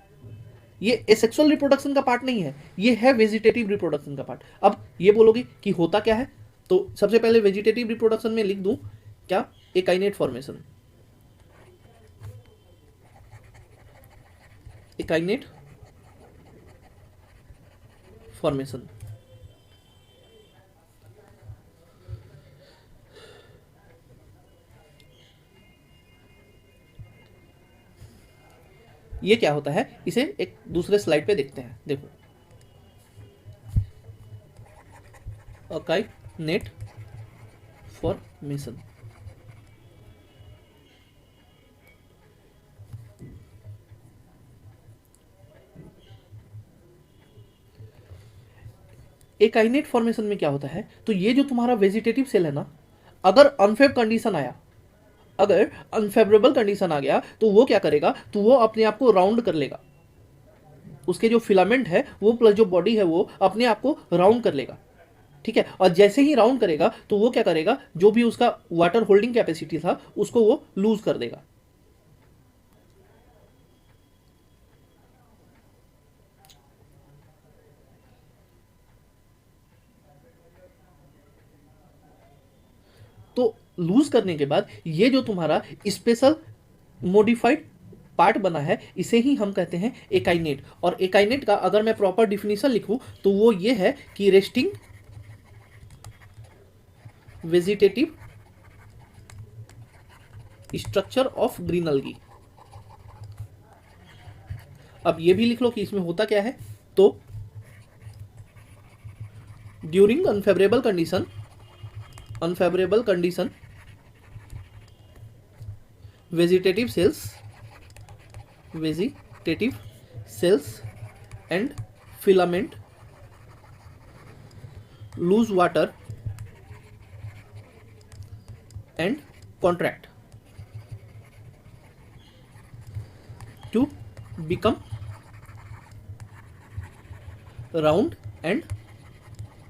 ये एसेक्सुअल रिप्रोडक्शन का पार्ट नहीं है, ये है वेजिटेटिव रिप्रोडक्शन का पार्ट। अब ये बोलोगे कि होता क्या है, तो सबसे पहले वेजिटेटिव रिप्रोडक्शन में लिख दूं क्या, एकाइनेट फॉर्मेशन, एकाइनेट फॉर्मेशन। ये क्या होता है, इसे एक दूसरे स्लाइड पे देखते हैं। देखो अकाइनेट फॉर्मेशन, एकाइनेट फॉर्मेशन में क्या होता है, तो ये जो तुम्हारा वेजिटेटिव सेल है ना, अगर अनफेव कंडीशन आया, अगर अनफेवरेबल कंडीशन आ गया तो वो क्या करेगा, तो वो अपने आप को राउंड कर लेगा। उसके जो फिलामेंट है वो प्लस जो बॉडी है वो अपने आप को राउंड कर लेगा, ठीक है। और जैसे ही राउंड करेगा तो वो क्या करेगा, जो भी उसका वाटर होल्डिंग कैपेसिटी था उसको वो लूज कर देगा। तो लूज करने के बाद ये जो तुम्हारा स्पेशल मॉडिफाइड पार्ट बना है इसे ही हम कहते हैं एकाइनेट। और एकाइनेट का अगर मैं प्रॉपर डिफिनीशन लिखूं तो वो ये है कि resting vegetative structure of green अलगी। अब ये भी लिख लो कि इसमें होता क्या है, तो during unfavourable condition vegetative cells and filament lose water and contract to become round and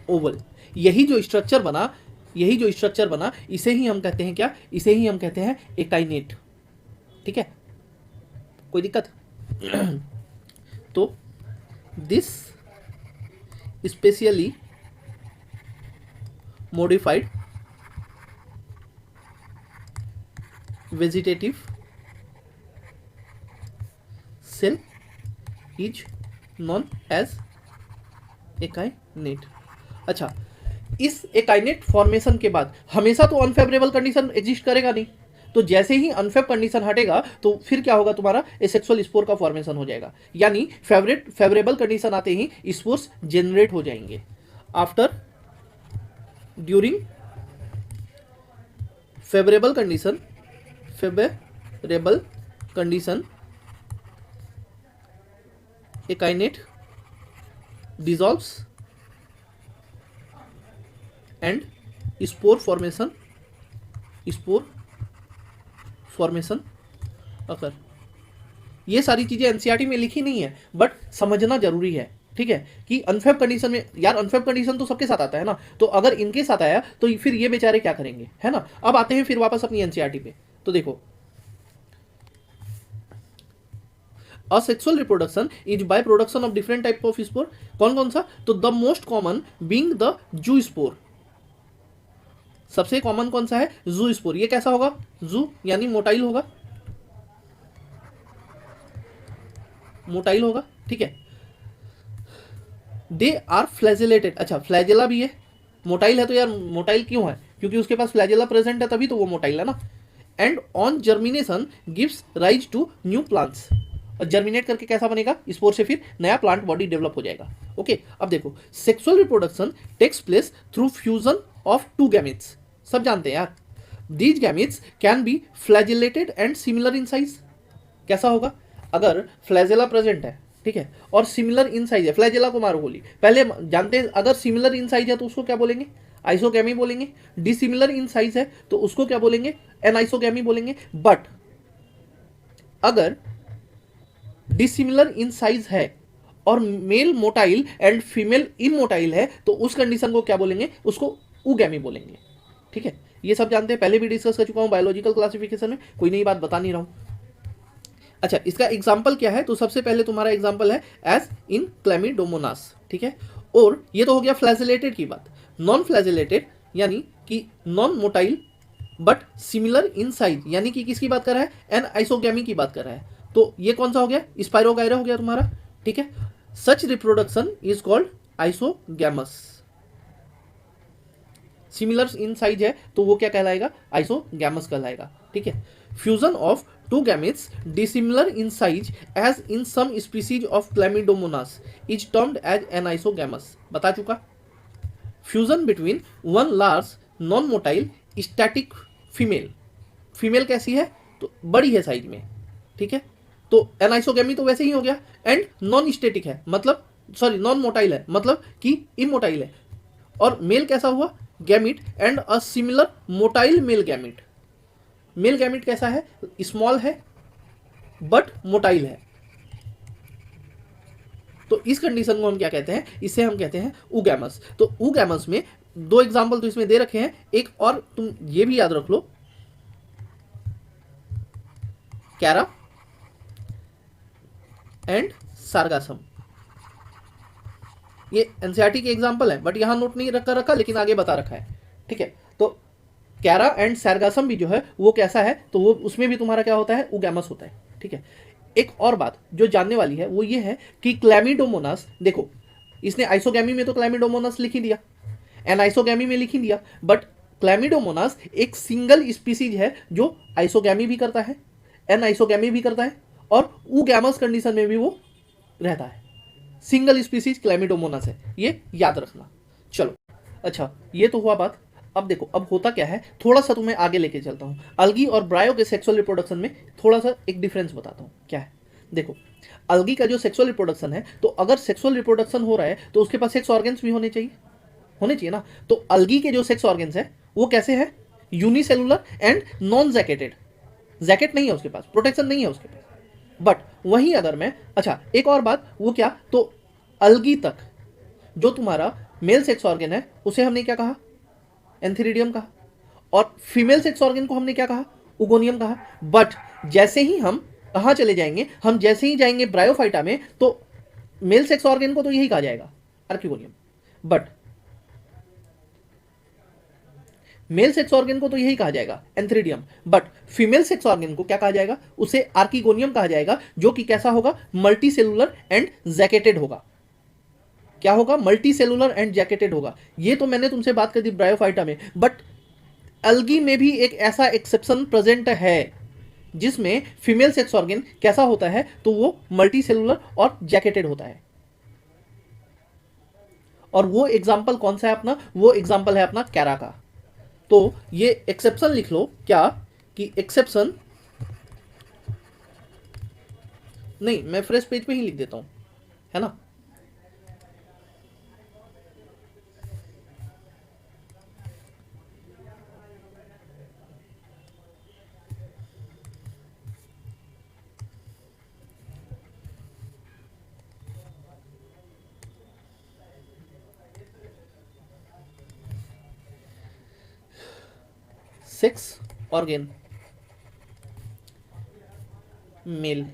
oval. यही जो स्ट्रक्चर बना इसे ही हम कहते हैं क्या, इसे ही हम कहते हैं एकाइनेट, ठीक है, कोई दिक्कत। तो this specially modified vegetative cell is known as akinete. अच्छा, इस एकाइनेट फॉर्मेशन के बाद हमेशा तो अनफेवरेबल कंडीशन एग्जिस्ट करेगा नहीं, तो जैसे ही अनफेव कंडीशन हटेगा तो फिर क्या होगा, तुम्हारा एसेक्सुअल स्पोर का फॉर्मेशन हो जाएगा, यानी फेवरेबल कंडीशन आते ही स्पोर्स जनरेट हो जाएंगे। After during favourable condition akinete dissolves and spore formation occur. ये सारी चीजें एनसीईआरटी में लिखी नहीं है, बट समझना जरूरी है, ठीक है, कि अनफेव कंडीशन में, यार अनफेव कंडीशन तो सबके साथ आता है ना, तो अगर इनके साथ आया तो फिर ये बेचारे क्या करेंगे, है ना। अब आते हैं फिर वापस अपनी एनसीईआरटी पे, तो देखो asexual reproduction is by production of different type of spore. कौन कौन सा, तो the most common being the zoo spore. सबसे कॉमन कौन सा है, जू स्पोर। ये कैसा होगा, जू यानी मोटाइल होगा, ठीक है। They are flagellated. अच्छा, फ्लैजेला भी है, मोटाइल है तो यार मोटाइल क्यों है, क्योंकि उसके पास फ्लैजेला प्रेजेंट है तभी तो वो मोटाइल है ना। And on germination gives rise to new plants. और जर्मिनेट करके कैसा बनेगा, स्पोर से फिर नया प्लांट बॉडी डेवलप हो जाएगा। ओके, अब देखो sexual reproduction takes place through fusion of two gametes. सब जानते हैं यार, these gametes can be flagellated and similar in size. कैसा होगा, अगर फ्लैजेला प्रेजेंट है, ठीक है, और सिमिलर इन साइज है, फ्लैजेला को मारो गोली। पहले जानते हैं अगर सिमिलर इन साइज है तो उसको क्या बोलेंगे, आइसोगैमी बोलेंगे। डिसिमिलर इन साइज है तो उसको क्या बोलेंगे, एनाइसोगैमी बोलेंगे। बट अगर डिसिमिलर इन साइज है और male motile and female immotile है तो उस कंडीशन को क्या बोलेंगे, उसको उगैमी बोलेंगे, ठीक है। ये सब जानते हैं, पहले भी डिस्कस कर चुका हूं बायोलॉजिकल क्लासिफिकेशन में, कोई नई बात बता नहीं रहा हूं। अच्छा, इसका एग्जाम्पल क्या है, तो सबसे पहले तुम्हारा एग्जाम्पल है एज इन क्लैमिडोमोनास, ठीक है। और ये तो हो गया फ्लैजिलेटेड की बात। नॉन फ्लैजिलेटेड यानी कि non motile but similar in size, यानी कि किसकी बात कर रहा है, एन आइसोगैमी की बात कर रहा है। तो ये कौन सा हो गया, स्पाइरोगायरा हो गया तुम्हारा, ठीक है। Such reproduction is called isogamous. Similar in size है तो वो क्या कहलाएगा, आइसोगैमस कहलाएगा, ठीक है। Fusion of two gametes dissimilar in size as in some species of Chlamydomonas is termed as anisogamous, बता चुका। Fusion between one large non motile static female कैसी है, तो बड़ी है साइज में, ठीक है, तो एनाइसोगैमी तो वैसे ही हो गया। एंड नॉन स्टैटिक है, मतलब सॉरी नॉन मोटाइल है, मतलब कि इमोटाइल है। और मेल कैसा हुआ, gamete and a similar motile male gamete. Male gamete कैसा है, स्मॉल है बट मोटाइल है। तो इस कंडीशन को हम क्या कहते हैं, इसे हम कहते हैं उगैमस। तो उगैमस में दो एग्जांपल तो इसमें दे रखे हैं, एक और तुम ये भी याद रख लो, कैरा एंड सार्गासम। ये एनसीईआरटी के एग्जांपल है बट यहां नोट नहीं रखा लेकिन आगे बता रखा है, ठीक है। तो कैरा एंड सार्गासम भी जो है वो कैसा है, तो वो उसमें भी तुम्हारा क्या होता है, उगैमस होता है, ठीक है। एक और बात जो जानने वाली है वो ये है कि क्लैमिडोमोनास, देखो इसने आइसोगैमी में तो क्लैमिडोमोनास लिख ही दिया, एनाइसोगैमी में लिख ही दिया, बट क्लैमिडोमोनास एक सिंगल स्पीसीज है जो आइसोगैमी भी करता है, एनाइसोगैमी भी करता है और उगैमस कंडीशन में भी वो रहता है। सिंगल स्पीसीज क्लैमिडोमोनास है, ये याद रखना। चलो, अच्छा ये तो हुआ बात। अब देखो अब होता क्या है, थोड़ा सा तुम्हें आगे लेके चलता हूँ। अलगी और ब्रायो के सेक्सुअल रिप्रोडक्शन में थोड़ा सा एक डिफरेंस बताता हूँ क्या है। देखो अलगी का जो सेक्सुअल रिप्रोडक्शन है, तो अगर सेक्सुअल रिप्रोडक्शन हो रहा है तो उसके पास सेक्स ऑर्गन्स भी होने चाहिए ना। तो अलगी के जो सेक्स ऑर्गन्स है वो कैसे है, unicellular and non jacketed. Jacket नहीं है उसके पास, प्रोटेक्शन नहीं है उसके पास। बट वहीं अगर मैं, अच्छा एक और बात, वो क्या, तो अलगी तक जो तुम्हारा मेल सेक्स ऑर्गन है उसे हमने क्या कहा, एंथीरिडियम कहा, और फीमेल सेक्स ऑर्गन को हमने क्या कहा, उगोनियम कहा। बट जैसे ही हम कहाँ चले जाएंगे, हम जैसे ही जाएंगे ब्रायोफाइटा में, तो मेल सेक्स ऑर्गन को तो यही कहा जाएगा, archegonium. But male sex organ को तो यही कहा जाएगा antheridium, but female sex organ को क्या कहा जाएगा, उसे आर्किगोनियम कहा जाएगा, जो कि कैसा होगा, मल्टी सेलुलर एंड जैकेटेड होगा। क्या होगा, मल्टी सेलुलर एंड जैकेटेड होगा। ये तो मैंने तुमसे बात कर दी ब्रायोफाइटा में, बट अल्गी में भी एक ऐसा एक्सेप्शन प्रेजेंट है जिसमें फीमेल सेक्स ऑर्गन कैसा होता है, तो वो मल्टी सेलुलर और जैकेटेड होता है। और वो एग्जाम्पल कौन सा है अपना, वो एग्जाम्पल है अपना कैरा का। तो ये एक्सेप्शन लिख लो क्या, कि एक्सेप्शन, नहीं मैं फ्रेश पेज पे ही लिख देता हूं, है ना। सेक्स ऑर्गन मेल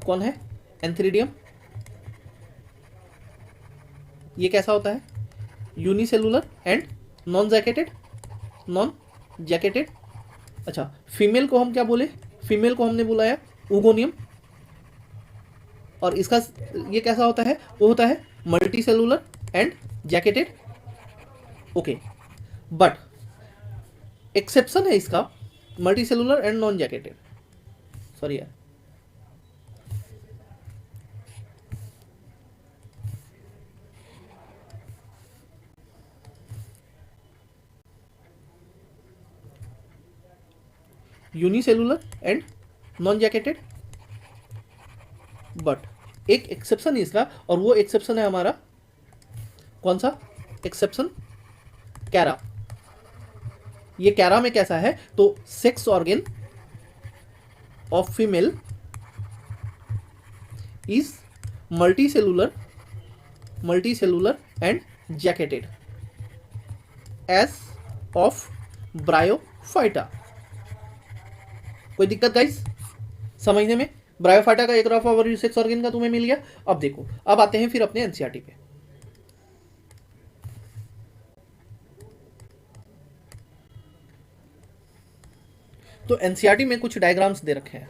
कौन है, एंथ्रीडियम। ये कैसा होता है, unicellular and non jacketed, non jacketed. अच्छा, फीमेल को हम क्या बोले, फीमेल को हमने बुलाया उगोनियम, और इसका ये कैसा होता है, वो होता है multicellular and jacketed. Okay, but exception है इसका multicellular and non jacketed, sorry यार, unicellular and non jacketed. But एक एक्सेप्शन है इसका, और वो एक्सेप्शन है हमारा कौन सा, एक्सेप्शन कैरा। ये कैरा में कैसा है, तो sex organ of female is multicellular and jacketed as of Bryophyta. कोई दिक्कत गाइस समझने में, ब्रायोफाइटा का एक रफ ओवरव्यू सेक्स ऑर्गन का तुम्हें मिल गया। अब देखो, अब आते हैं फिर अपने एनसीईआरटी पे। तो एनसीईआरटी में कुछ डायग्राम्स दे रखे हैं।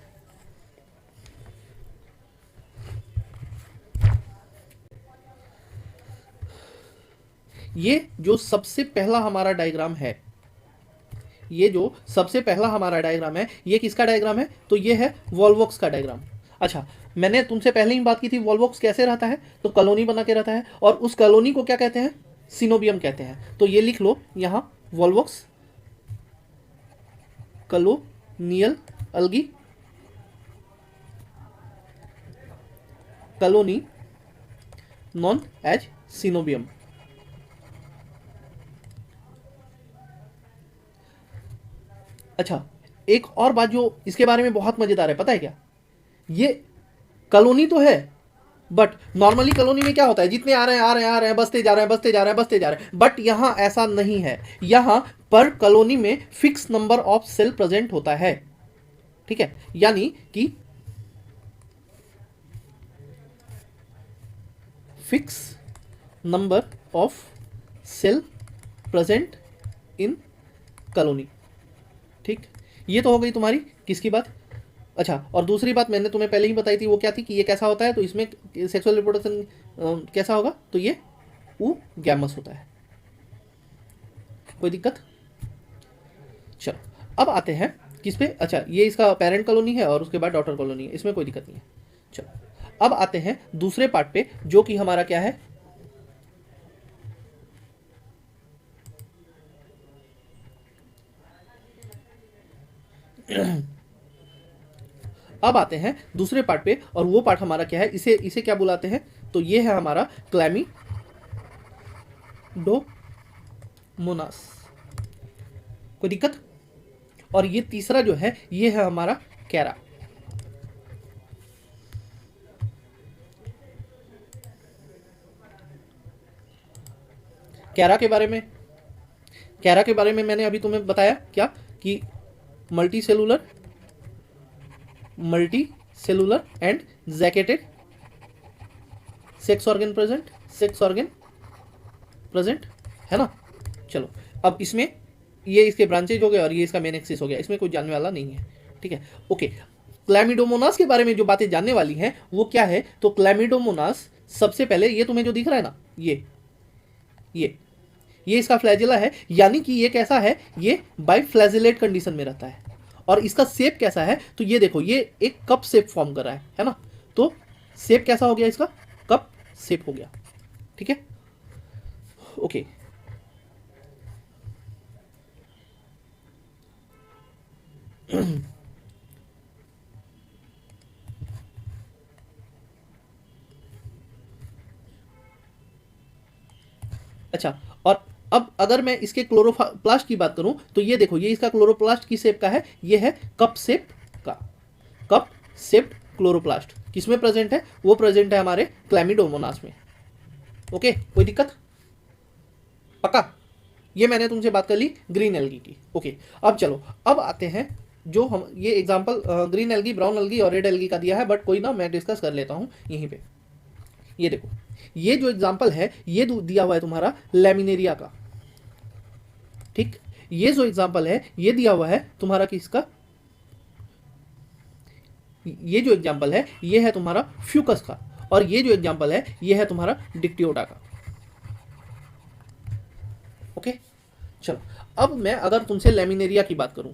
ये जो सबसे पहला हमारा डायग्राम है, ये जो सबसे पहला हमारा डायग्राम है, ये किसका डायग्राम है, तो ये है वॉल्वॉक्स का डायग्राम। अच्छा, मैंने तुमसे पहले ही बात की थी, वॉल्वॉक्स कैसे रहता है, तो कॉलोनी बना के रहता है, और उस कॉलोनी को क्या कहते हैं, सिनोबियम कहते हैं। तो ये लिख लो यहां, Volvox colonial algae, colony known as coenobium. अच्छा, एक और बात जो इसके बारे में बहुत मजेदार है, पता है क्या, ये कॉलोनी तो है, बट नॉर्मली कॉलोनी में क्या होता है, जितने आ रहे हैं बसते जा रहे हैं, बट यहां ऐसा नहीं है। यहां पर कॉलोनी में fix number of cell present होता है, ठीक है, यानी कि fix number of cell present in colony. ठीक, ये तो हो गई तुम्हारी किसकी बात। अच्छा, और दूसरी बात मैंने तुम्हें पहले ही बताई थी, वो क्या थी, कि ये कैसा होता है, तो इसमें सेक्सुअल रिप्रोडक्शन कैसा होगा, तो ये गैमस होता है। कोई दिक्कत, चलो अब आते हैं किस पे, अच्छा ये इसका पेरेंट कॉलोनी है और उसके बाद डॉटर कॉलोनी है, इसमें कोई दिक्कत नहीं है। चलो अब आते हैं दूसरे पार्ट पे, जो कि हमारा क्या है, अब आते हैं दूसरे पार्ट पे, और वो पार्ट हमारा क्या है, इसे क्या बुलाते हैं, तो ये है हमारा क्लैमिडोमोनास। कोई दिक्कत, और ये तीसरा जो है, ये है हमारा कैरा। कैरा के बारे में मैंने अभी तुम्हें बताया क्या, कि multi cellular and jacketed sex organ present है ना। चलो अब इसमें ये इसके ब्रांचेज हो गए और ये इसका मेन एक्सिस हो गया, इसमें कोई जानने वाला नहीं है, ठीक है। ओके, क्लैमिडोमोनास के बारे में जो बातें जानने वाली हैं वो क्या है, तो क्लैमिडोमोनास सबसे पहले ये तुम्हें जो दिख रहा है ना, ये इसका फ्लैजिला है, यानी कि ये कैसा है, ये बाइफ्लैजिलेट कंडीशन में रहता है। और इसका शेप कैसा है, तो ये देखो, ये एक कप शेप फॉर्म कर रहा है ना, तो शेप कैसा हो गया इसका, कप शेप हो गया, ठीक है। ओके, अच्छा, और अब अगर मैं इसके क्लोरोप्लास्ट की बात करूं तो ये देखो, ये इसका क्लोरोप्लास्ट की शेप का है, ये है कप शेप का, कप शेप्ड क्लोरोप्लास्ट किसमें प्रेजेंट है, वो प्रेजेंट है हमारे क्लैमिडोमोनास में। ओके, कोई दिक्कत, पक्का। ये मैंने तुमसे बात कर ली ग्रीन एल्गी की। ओके, अब चलो, अब आते हैं जो हम ये example green algae, brown algae और रेड एल्गी का दिया है, बट कोई ना, मैं डिस्कस कर लेता हूं यहीं पे। ये देखो, ये जो एग्जांपल है ये दिया हुआ है तुम्हारा लैमिनेरिया का, ठीक। ये जो एग्जांपल है ये दिया हुआ है तुम्हारा किसका, ये जो एग्जांपल है ये है तुम्हारा फ्यूकस का, और ये जो एग्जांपल है ये है तुम्हारा डिक्टियोटा का। ओके, चलो, अब मैं अगर तुमसे लैमिनेरिया की बात करूं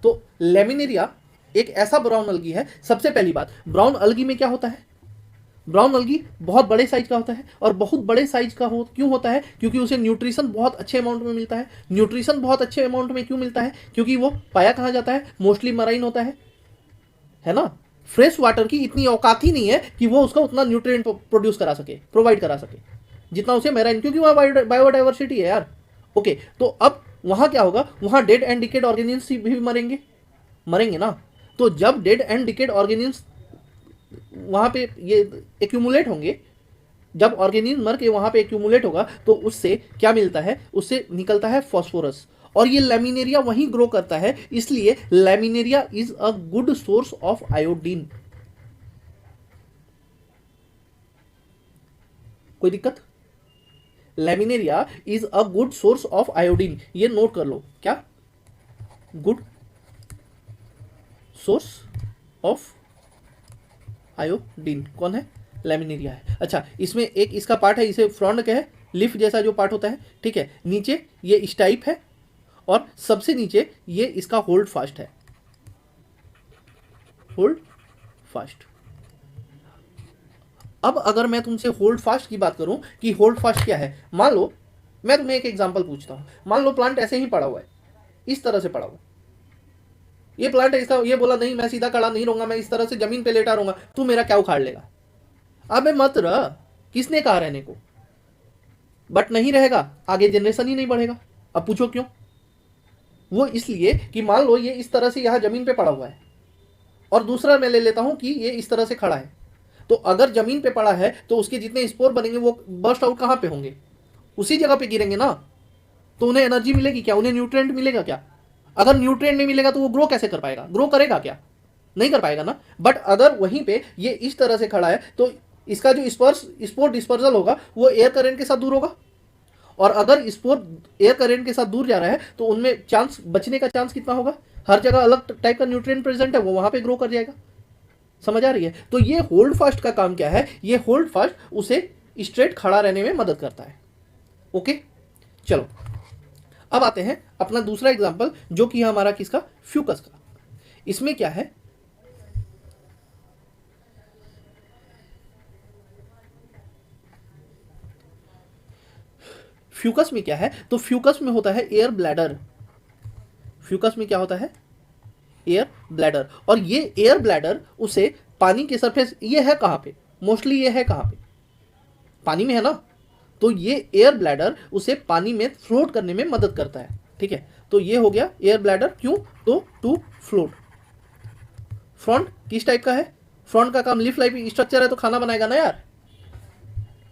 तो लैमिनेरिया एक ऐसा ब्राउन अलगी है। सबसे पहली बात, ब्राउन अलगी में क्या होता है, ब्राउन अलगी बहुत बड़े साइज का होता है, और बहुत बड़े साइज का क्यों होता है, क्योंकि उसे न्यूट्रिशन बहुत अच्छे अमाउंट में मिलता है। न्यूट्रिशन बहुत अच्छे अमाउंट में क्यों मिलता है, क्योंकि वो पाया कहाँ जाता है, मोस्टली मराइन होता है ना। फ्रेश वाटर की इतनी औकात ही नहीं है कि वो उसका उतना न्यूट्रिएंट प्रोड्यूस करा सके, प्रोवाइड करा सके जितना उसे मैराइन, क्योंकि वहाँ बायोडाइवर्सिटी है यार। ओके, तो अब वहाँ क्या होगा, वहाँ डेड एंड डिकेड ऑर्गेनिल्स भी मरेंगे ना। तो जब डेड एंड डिकेड ऑर्गेनिल्स वहाँ पे ये एक्यूमुलेट होंगे, जब ऑर्गेनिज्म मर के वहाँ पे एक्यूमुलेट होगा तो उससे क्या मिलता है, उससे निकलता है फॉस्फोरस, और ये लैमिनेरिया वहीं ग्रो करता है, इसलिए laminaria is a good source of iodine. कोई दिक्कत, laminaria is a good source of iodine, ये नोट कर लो, क्या, गुड सोर्स ऑफ आयोडीन कौन है, लैमिनेरिया है। अच्छा, इसमें एक इसका पार्ट है, इसे फ्रॉन्ड है, लिफ जैसा जो पार्ट होता है, ठीक है। नीचे ये स्टाइप है, और सबसे नीचे ये इसका होल्ड फास्ट है, होल्ड फास्ट। अब अगर मैं तुमसे होल्ड फास्ट की बात करूं कि होल्ड फास्ट क्या है, मान लो मैं तुम्हें एक एग्जांपल पूछता हूं, मान लो प्लांट ऐसे ही पड़ा हुआ है, इस तरह से पड़ा हुआ है, ये प्लांट है इसका, ये बोला नहीं मैं सीधा खड़ा नहीं रहूंगा, मैं इस तरह से जमीन पे लेटा रहूंगा, तू मेरा क्या उखाड़ लेगा। अबे मत रह, किसने कहा रहने को, बट नहीं रहेगा, आगे जनरेशन ही नहीं बढ़ेगा। अब पूछो क्यों, वो इसलिए कि मान लो ये इस तरह से यहां जमीन पे पड़ा हुआ है, और दूसरा मैं ले लेता हूं कि ये इस तरह से खड़ा है, तो अगर जमीन पे पड़ा है तो उसके जितने स्पोर बनेंगे वो बर्स्ट आउट कहां पे होंगे, उसी जगह पे गिरेंगे ना, तो उन्हें एनर्जी मिलेगी क्या, उन्हें न्यूट्रिएंट मिलेगा क्या। अगर न्यूट्रिएंट नहीं मिलेगा तो वो ग्रो कैसे कर पाएगा, ग्रो करेगा क्या, नहीं कर पाएगा ना। बट अगर वहीं पे ये इस तरह से खड़ा है तो इसका जो स्पोर डिस्पर्जल होगा वो एयर करंट के साथ दूर होगा, और अगर स्पोर एयर करंट के साथ दूर जा रहा है तो उनमें चांस बचने का चांस कितना होगा, हर जगह अलग टाइप का न्यूट्रिएंट प्रेजेंट है, वो वहां पे ग्रो कर जाएगा। समझ आ रही है, तो ये होल्ड फास्ट का काम क्या है, ये होल्ड फास्ट उसे स्ट्रेट खड़ा रहने में मदद करता है। ओके, चलो, अब आते हैं अपना दूसरा एग्जांपल जो कि हमारा किसका, फ्यूकस का। इसमें क्या है, फ्यूकस में क्या है, तो फ्यूकस में होता है एयर ब्लैडर, फ्यूकस में क्या होता है, एयर ब्लैडर, और ये एयर ब्लैडर उसे पानी के सरफेस, ये है कहां पे, मोस्टली ये है कहां पे, पानी में है ना, तो ये एयर ब्लैडर उसे पानी में फ्लोट करने में मदद करता है, ठीक है। तो ये हो गया एयर ब्लैडर, क्यों, तो टू फ्लोट। फ्रंट किस टाइप का है, फ्रंट का काम लिफ लाइफ स्ट्रक्चर है तो खाना बनाएगा ना यार,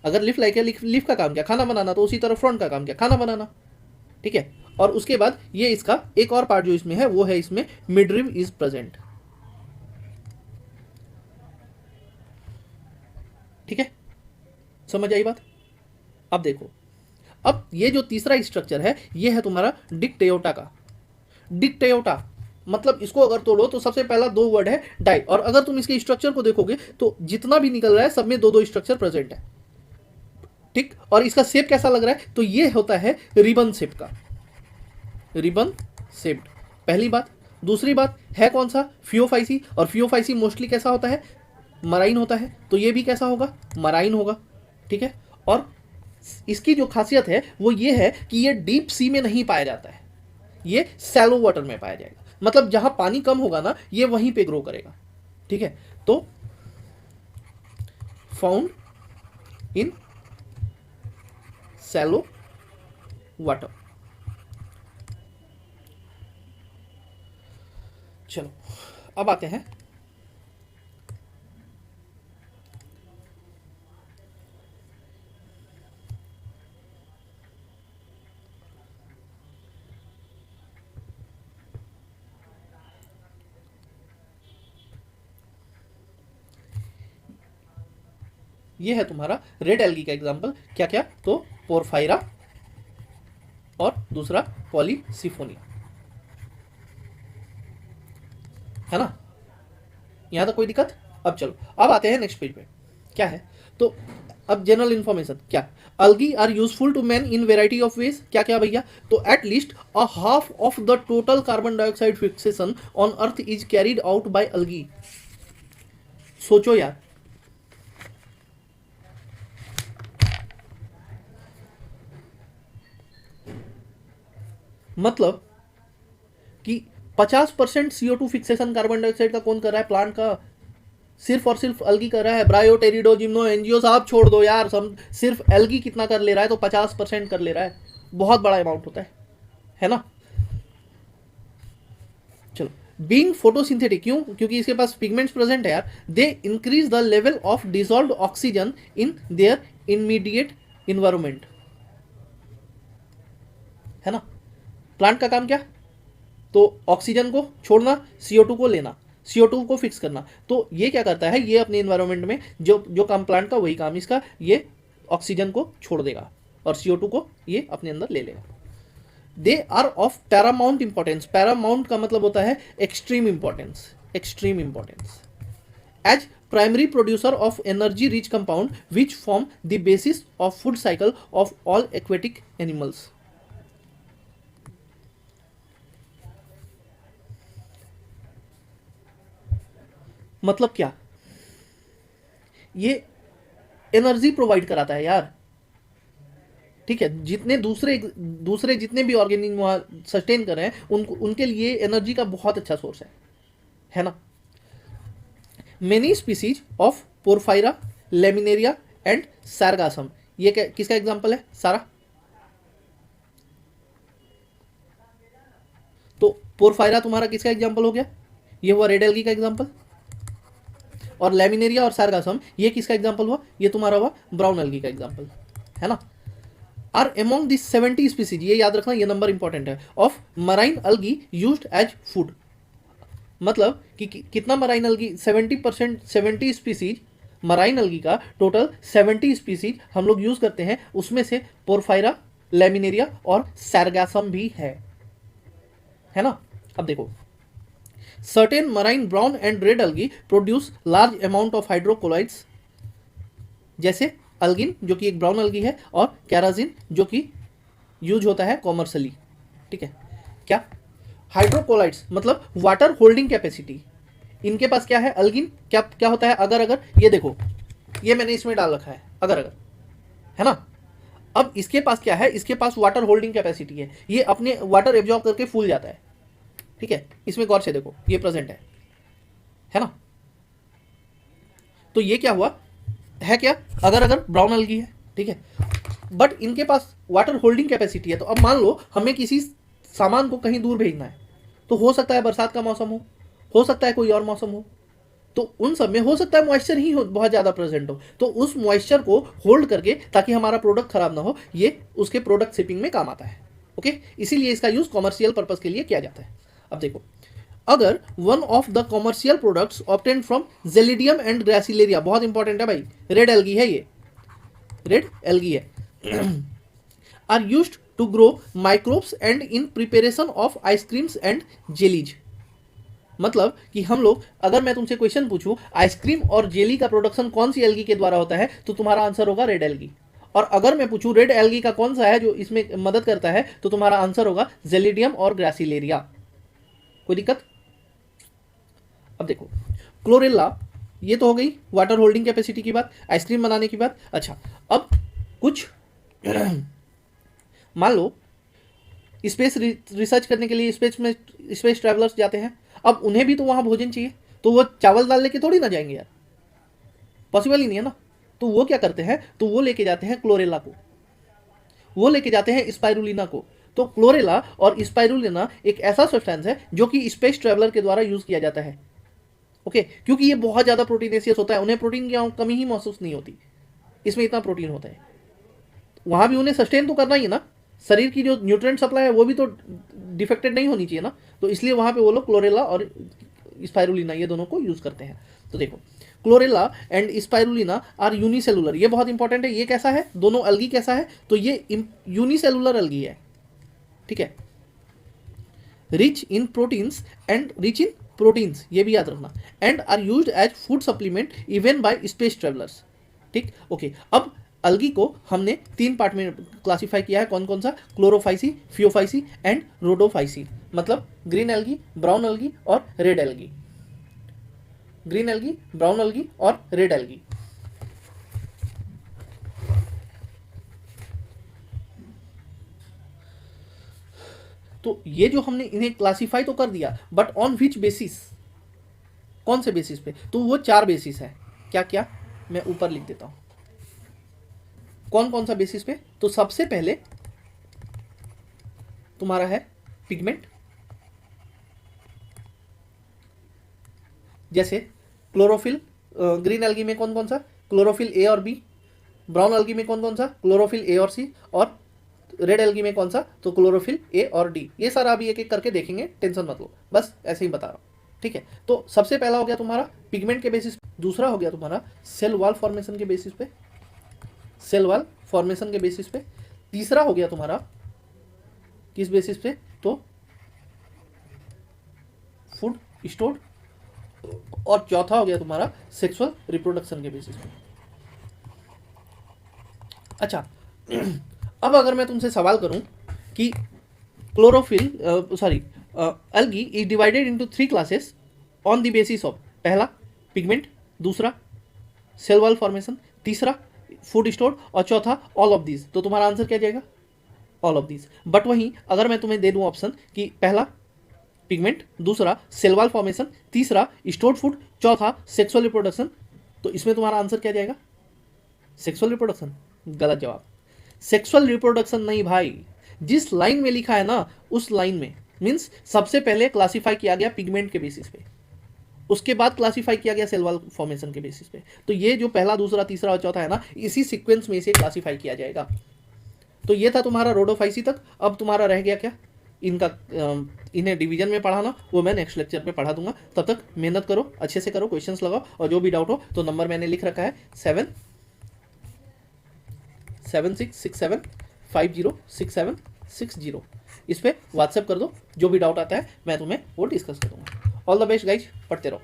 अगर लिफ लाइक है, लिफ का काम क्या, खाना बनाना, तो उसी तरह फ्रंट का काम क्या, खाना बनाना, ठीक है। और उसके बाद ये इसका एक और पार्ट जो इसमें है वो है, इसमें मिडरिम इज प्रेजेंट, ठीक है, समझ आई बात। अब देखो, अब ये जो तीसरा स्ट्रक्चर है ये है तुम्हारा डिक्टेयोटा का। डिक्टेयोटा मतलब इसको अगर तोड़ो तो सबसे पहला दो वर्ड है डाई, और अगर तुम इसके स्ट्रक्चर को देखोगे तो जितना भी निकल रहा है सब में दो दो स्ट्रक्चर प्रेजेंट है, ठीक। और इसका शेप कैसा लग रहा है, तो ये होता है रिबन शेप का, रिबन शेप्ड, पहली बात। दूसरी बात है कौन सा, फियोफाइसी, और फियोफाइसी मोस्टली कैसा होता है, मराइन होता है, तो ये भी कैसा होगा, मराइन होगा, ठीक है। और इसकी जो खासियत है वो ये है कि ये डीप सी में नहीं पाया जाता है, ये सैलो वाटर में पाया जाएगा, मतलब जहां पानी कम होगा ना ये वहीं पे ग्रो करेगा, ठीक है। तो फाउंड इन सैलो वाटर। चलो अब आते हैं ये है तुम्हारा रेड एल्गी का एग्जांपल, क्या क्या, तो पोरफायरा और दूसरा पॉलीसिफोनिया, है ना। यहां तक कोई दिक्कत। अब चलो अब आते हैं नेक्स्ट पेज पे, क्या है, तो अब जनरल इंफॉर्मेशन क्या, algae are useful to man in variety of ways, क्या क्या भैया, तो at least a half of the total carbon dioxide fixation on earth is carried out by algae। सोचो यार, मतलब कि 50% CO2 फिक्सेशन कार्बन डाइऑक्साइड का कौन कर रहा है, प्लांट का, सिर्फ और सिर्फ एल्गी कर रहा है। ब्रायो, टेरिडो, जिम्नो, एनजीओ साहब छोड़ दो यार, सब सिर्फ एल्गी कितना कर ले रहा है, तो 50% कर ले रहा है, बहुत बड़ा अमाउंट होता है ना। चलो, बीइंग फोटोसिंथेटिक, क्यों, क्योंकि इसके पास पिगमेंट्स प्रेजेंट है यार, they increase the level of dissolved oxygen in their immediate environment, है ना। प्लांट का काम क्या, तो ऑक्सीजन को छोड़ना, CO2 को लेना, CO2 को फिक्स करना, तो ये क्या करता है, ये अपने इन्वायरमेंट में जो काम प्लांट का वही काम इसका, ये ऑक्सीजन को छोड़ देगा और CO2 को ये अपने अंदर ले लेगा। They are of paramount importance, paramount का मतलब होता है extreme importance, extreme importance, as primary producer of energy rich compound which form the basis of food cycle of all aquatic animals. मतलब क्या, ये एनर्जी प्रोवाइड कराता है यार, ठीक है। जितने दूसरे जितने भी ऑर्गेनिज्म वहां सस्टेन कर रहे हैं उनके लिए एनर्जी का बहुत अच्छा सोर्स है ना। Many species of Porphyra, Laminaria and Sargassum, ये किसका एग्जांपल है, सारा, तो पोरफायरा तुम्हारा किसका एग्जांपल हो गया, ये हुआ रेड एल्गी का एग्जांपल, और लेमिनेरिया और सारगासम ये किसका एग्जांपल हुआ, ये तुम्हारा हुआ ब्राउन एल्गी का एग्जांपल, है ना। आर एमोंग दिस 70 स्पीसीज, ये याद रखना, ये नंबर इंपॉर्टेंट है, of marine algae used as food, मतलब कि कितना marine algae, 70%, 70 species marine algae का, टोटल 70 स्पीसीज हम लोग यूज करते हैं, उसमें से पोरफायरा, लेमिनेरिया और सारगासम भी है ना। अब देखो, certain marine brown and red algae produce large amount of hydrocolloids, जैसे अल्गिन जो कि एक ब्राउन अल्गी है, और कैराजिन जो कि यूज होता है कॉमर्शियली, ठीक है। क्या, हाइड्रोकोलाइड्स मतलब वाटर होल्डिंग कैपेसिटी, इनके पास क्या है, अल्गिन क्या क्या होता है, अगर ये देखो, ये मैंने इसमें डाल रखा है अगर, है ना। अब इसके पास क्या है, इसके पास वाटर होल्डिंग कैपेसिटी है, ये अपने वाटर एब्जॉर्ब करके फूल जाता है, ठीक है। इसमें गौर से देखो, ये प्रेजेंट है ना। तो ये क्या हुआ है, क्या, अगर ब्राउन अल्गी है, ठीक है, बट इनके पास वाटर होल्डिंग कैपेसिटी है। तो अब मान लो हमें किसी सामान को कहीं दूर भेजना है, तो हो सकता है बरसात का मौसम हो सकता है कोई और मौसम हो, तो उन सब में हो सकता है मॉइस्चर ही हो, बहुत ज़्यादा प्रेजेंट हो, तो उस मॉइस्चर को होल्ड करके ताकि हमारा प्रोडक्ट खराब ना हो, ये उसके प्रोडक्ट शिपिंग में काम आता है, ओके। इसीलिए इसका यूज कॉमर्शियल पर्पज के लिए किया जाता है। अब देखो, अगर one of the commercial products obtained from Gelidium and Gracilaria, बहुत इंपॉर्टेंट है भाई, रेड एल्गी है, ये रेड एल्गी है, are used to grow microbes and in preparation of ice creams and jellies. मतलब कि हम लोग, अगर मैं तुमसे क्वेश्चन पूछूं आइसक्रीम और जेली का प्रोडक्शन कौन सी एल्गी के द्वारा होता है, तो तुम्हारा आंसर होगा रेड एल्गी। और अगर मैं पूछूं रेड एल्गी का कौन सा है जो इसमें मदद करता है, तो तुम्हारा आंसर होगा जेलिडियम और ग्रासिलेरिया। कोई दिक्कत? अब देखो क्लोरेला, ये तो हो गई वाटर होल्डिंग कैपेसिटी की बात, आइसक्रीम बनाने की बात। अच्छा, अब कुछ मान लो स्पेस रिसर्च करने के लिए स्पेस ट्रैवलर्स जाते हैं, अब उन्हें भी तो वहां भोजन चाहिए, तो वो चावल दाल लेके थोड़ी ना जाएंगे यार, पॉसिबल ही नहीं है ना। तो वो क्या करते हैं, तो वो लेके जाते हैं क्लोरेला को, वो लेके जाते हैं स्पाइरुलिना को। तो क्लोरेला और स्पाइरुलिना एक ऐसा सब्सटेंस है जो कि स्पेस ट्रैवलर के द्वारा यूज किया जाता है। ओके, क्योंकि ये बहुत ज्यादा प्रोटीनेशियस होता है, उन्हें प्रोटीन की कमी ही महसूस नहीं होती, इसमें इतना प्रोटीन होता है। वहां भी उन्हें सस्टेन तो करना ही है ना, शरीर की जो न्यूट्रिएंट सप्लाई है वो भी तो डिफेक्टेड नहीं होनी चाहिए ना, तो इसलिए वहां पे वो लोग क्लोरेला और स्पाइरुलिना ये दोनों को यूज करते हैं। तो देखो Chlorella and Spirulina are unicellular, ये बहुत इंपॉर्टेंट है। ये कैसा है, दोनों अलगी कैसा है, तो ये यूनिसेलुलर अलगी है, ठीक है। Rich in proteins and rich in proteins, ये भी याद रखना, and are used as food supplement even by space travellers, ठीक। ओके, अब अलगी को हमने 3 पार्ट में क्लासिफाई किया है, कौन कौन सा, क्लोरोफाइसी, फियोफाइसी एंड रोडोफाइसी। मतलब ग्रीन एल्गी, ब्राउन एल्गी और red algae, green algae, brown algae और रेड एल्गी। तो ये जो हमने इन्हें क्लासिफाई तो कर दिया, बट ऑन विच बेसिस, कौन से बेसिस पे, तो वो 4 बेसिस है। क्या क्या, मैं ऊपर लिख देता हूं, कौन कौन सा बेसिस पे। तो सबसे पहले तुम्हारा है पिगमेंट, जैसे क्लोरोफिल, ग्रीन एल्गी में कौन कौन सा, क्लोरोफिल ए और बी, ब्राउन एल्गी में कौन कौन सा, क्लोरोफिल ए और सी, और रेड एल्गी में कौन सा, तो क्लोरोफिल ए और डी। ये सारा अभी एक एक करके देखेंगे, टेंशन मत लो, बस ऐसे ही बता रहा हूं, ठीक है। तो सबसे पहला हो गया तुम्हारा पिगमेंट के बेसिस, दूसरा हो गया तुम्हारा सेल वॉल फॉर्मेशन के बेसिस पे, सेल वॉल फॉर्मेशन के बेसिस पे, तीसरा हो गया तुम्हारा किस बेसिस पे, तो फूड स्टोर्ड, और चौथा हो गया तुम्हारा सेक्सुअल रिप्रोडक्शन के बेसिस पे। अच्छा, अब अगर मैं तुमसे सवाल करूं कि chlorophyll algae is divided into 3 classes on the basis of, पहला पिगमेंट, दूसरा सेल वॉल फॉर्मेशन, तीसरा फूड स्टोर और चौथा ऑल ऑफ दीज, तो तुम्हारा आंसर क्या जाएगा, ऑल ऑफ दीज। बट वहीं अगर मैं तुम्हें दे दूं ऑप्शन कि पहला पिगमेंट, दूसरा सेल वॉल फॉर्मेशन, तीसरा स्टोर्ड फूड, चौथा सेक्सुअल रिप्रोडक्शन, तो इसमें तुम्हारा आंसर क्या जाएगा, सेक्सुअल रिप्रोडक्शन। गलत जवाब, सेक्सुअल रिप्रोडक्शन नहीं भाई, जिस लाइन में लिखा है ना उस लाइन में, मीन्स सबसे पहले क्लासिफाई किया गया पिगमेंट के बेसिस पे, उसके बाद क्लासिफाई किया गया सेल वॉल फॉर्मेशन के बेसिस पे। तो ये जो पहला, दूसरा, तीसरा और चौथा है ना, इसी सीक्वेंस में इसे क्लासिफाई किया जाएगा। तो ये था तुम्हारा रोडोफाइसी तक। अब तुम्हारा रह गया क्या, इनका इन्हें डिवीजन में पढ़ाना, वो मैं नेक्स्ट लेक्चर पे पढ़ा दूंगा। तब तक मेहनत करो, अच्छे से करो, क्वेश्चंस लगाओ, और जो भी डाउट हो तो नंबर मैंने लिख रखा है 7667506760, इस पर व्हाट्सएप कर दो, जो भी डाउट आता है मैं तुम्हें वो डिस्कस करूँगा। ऑल द बेस्ट गाइज, पढ़ते रहो।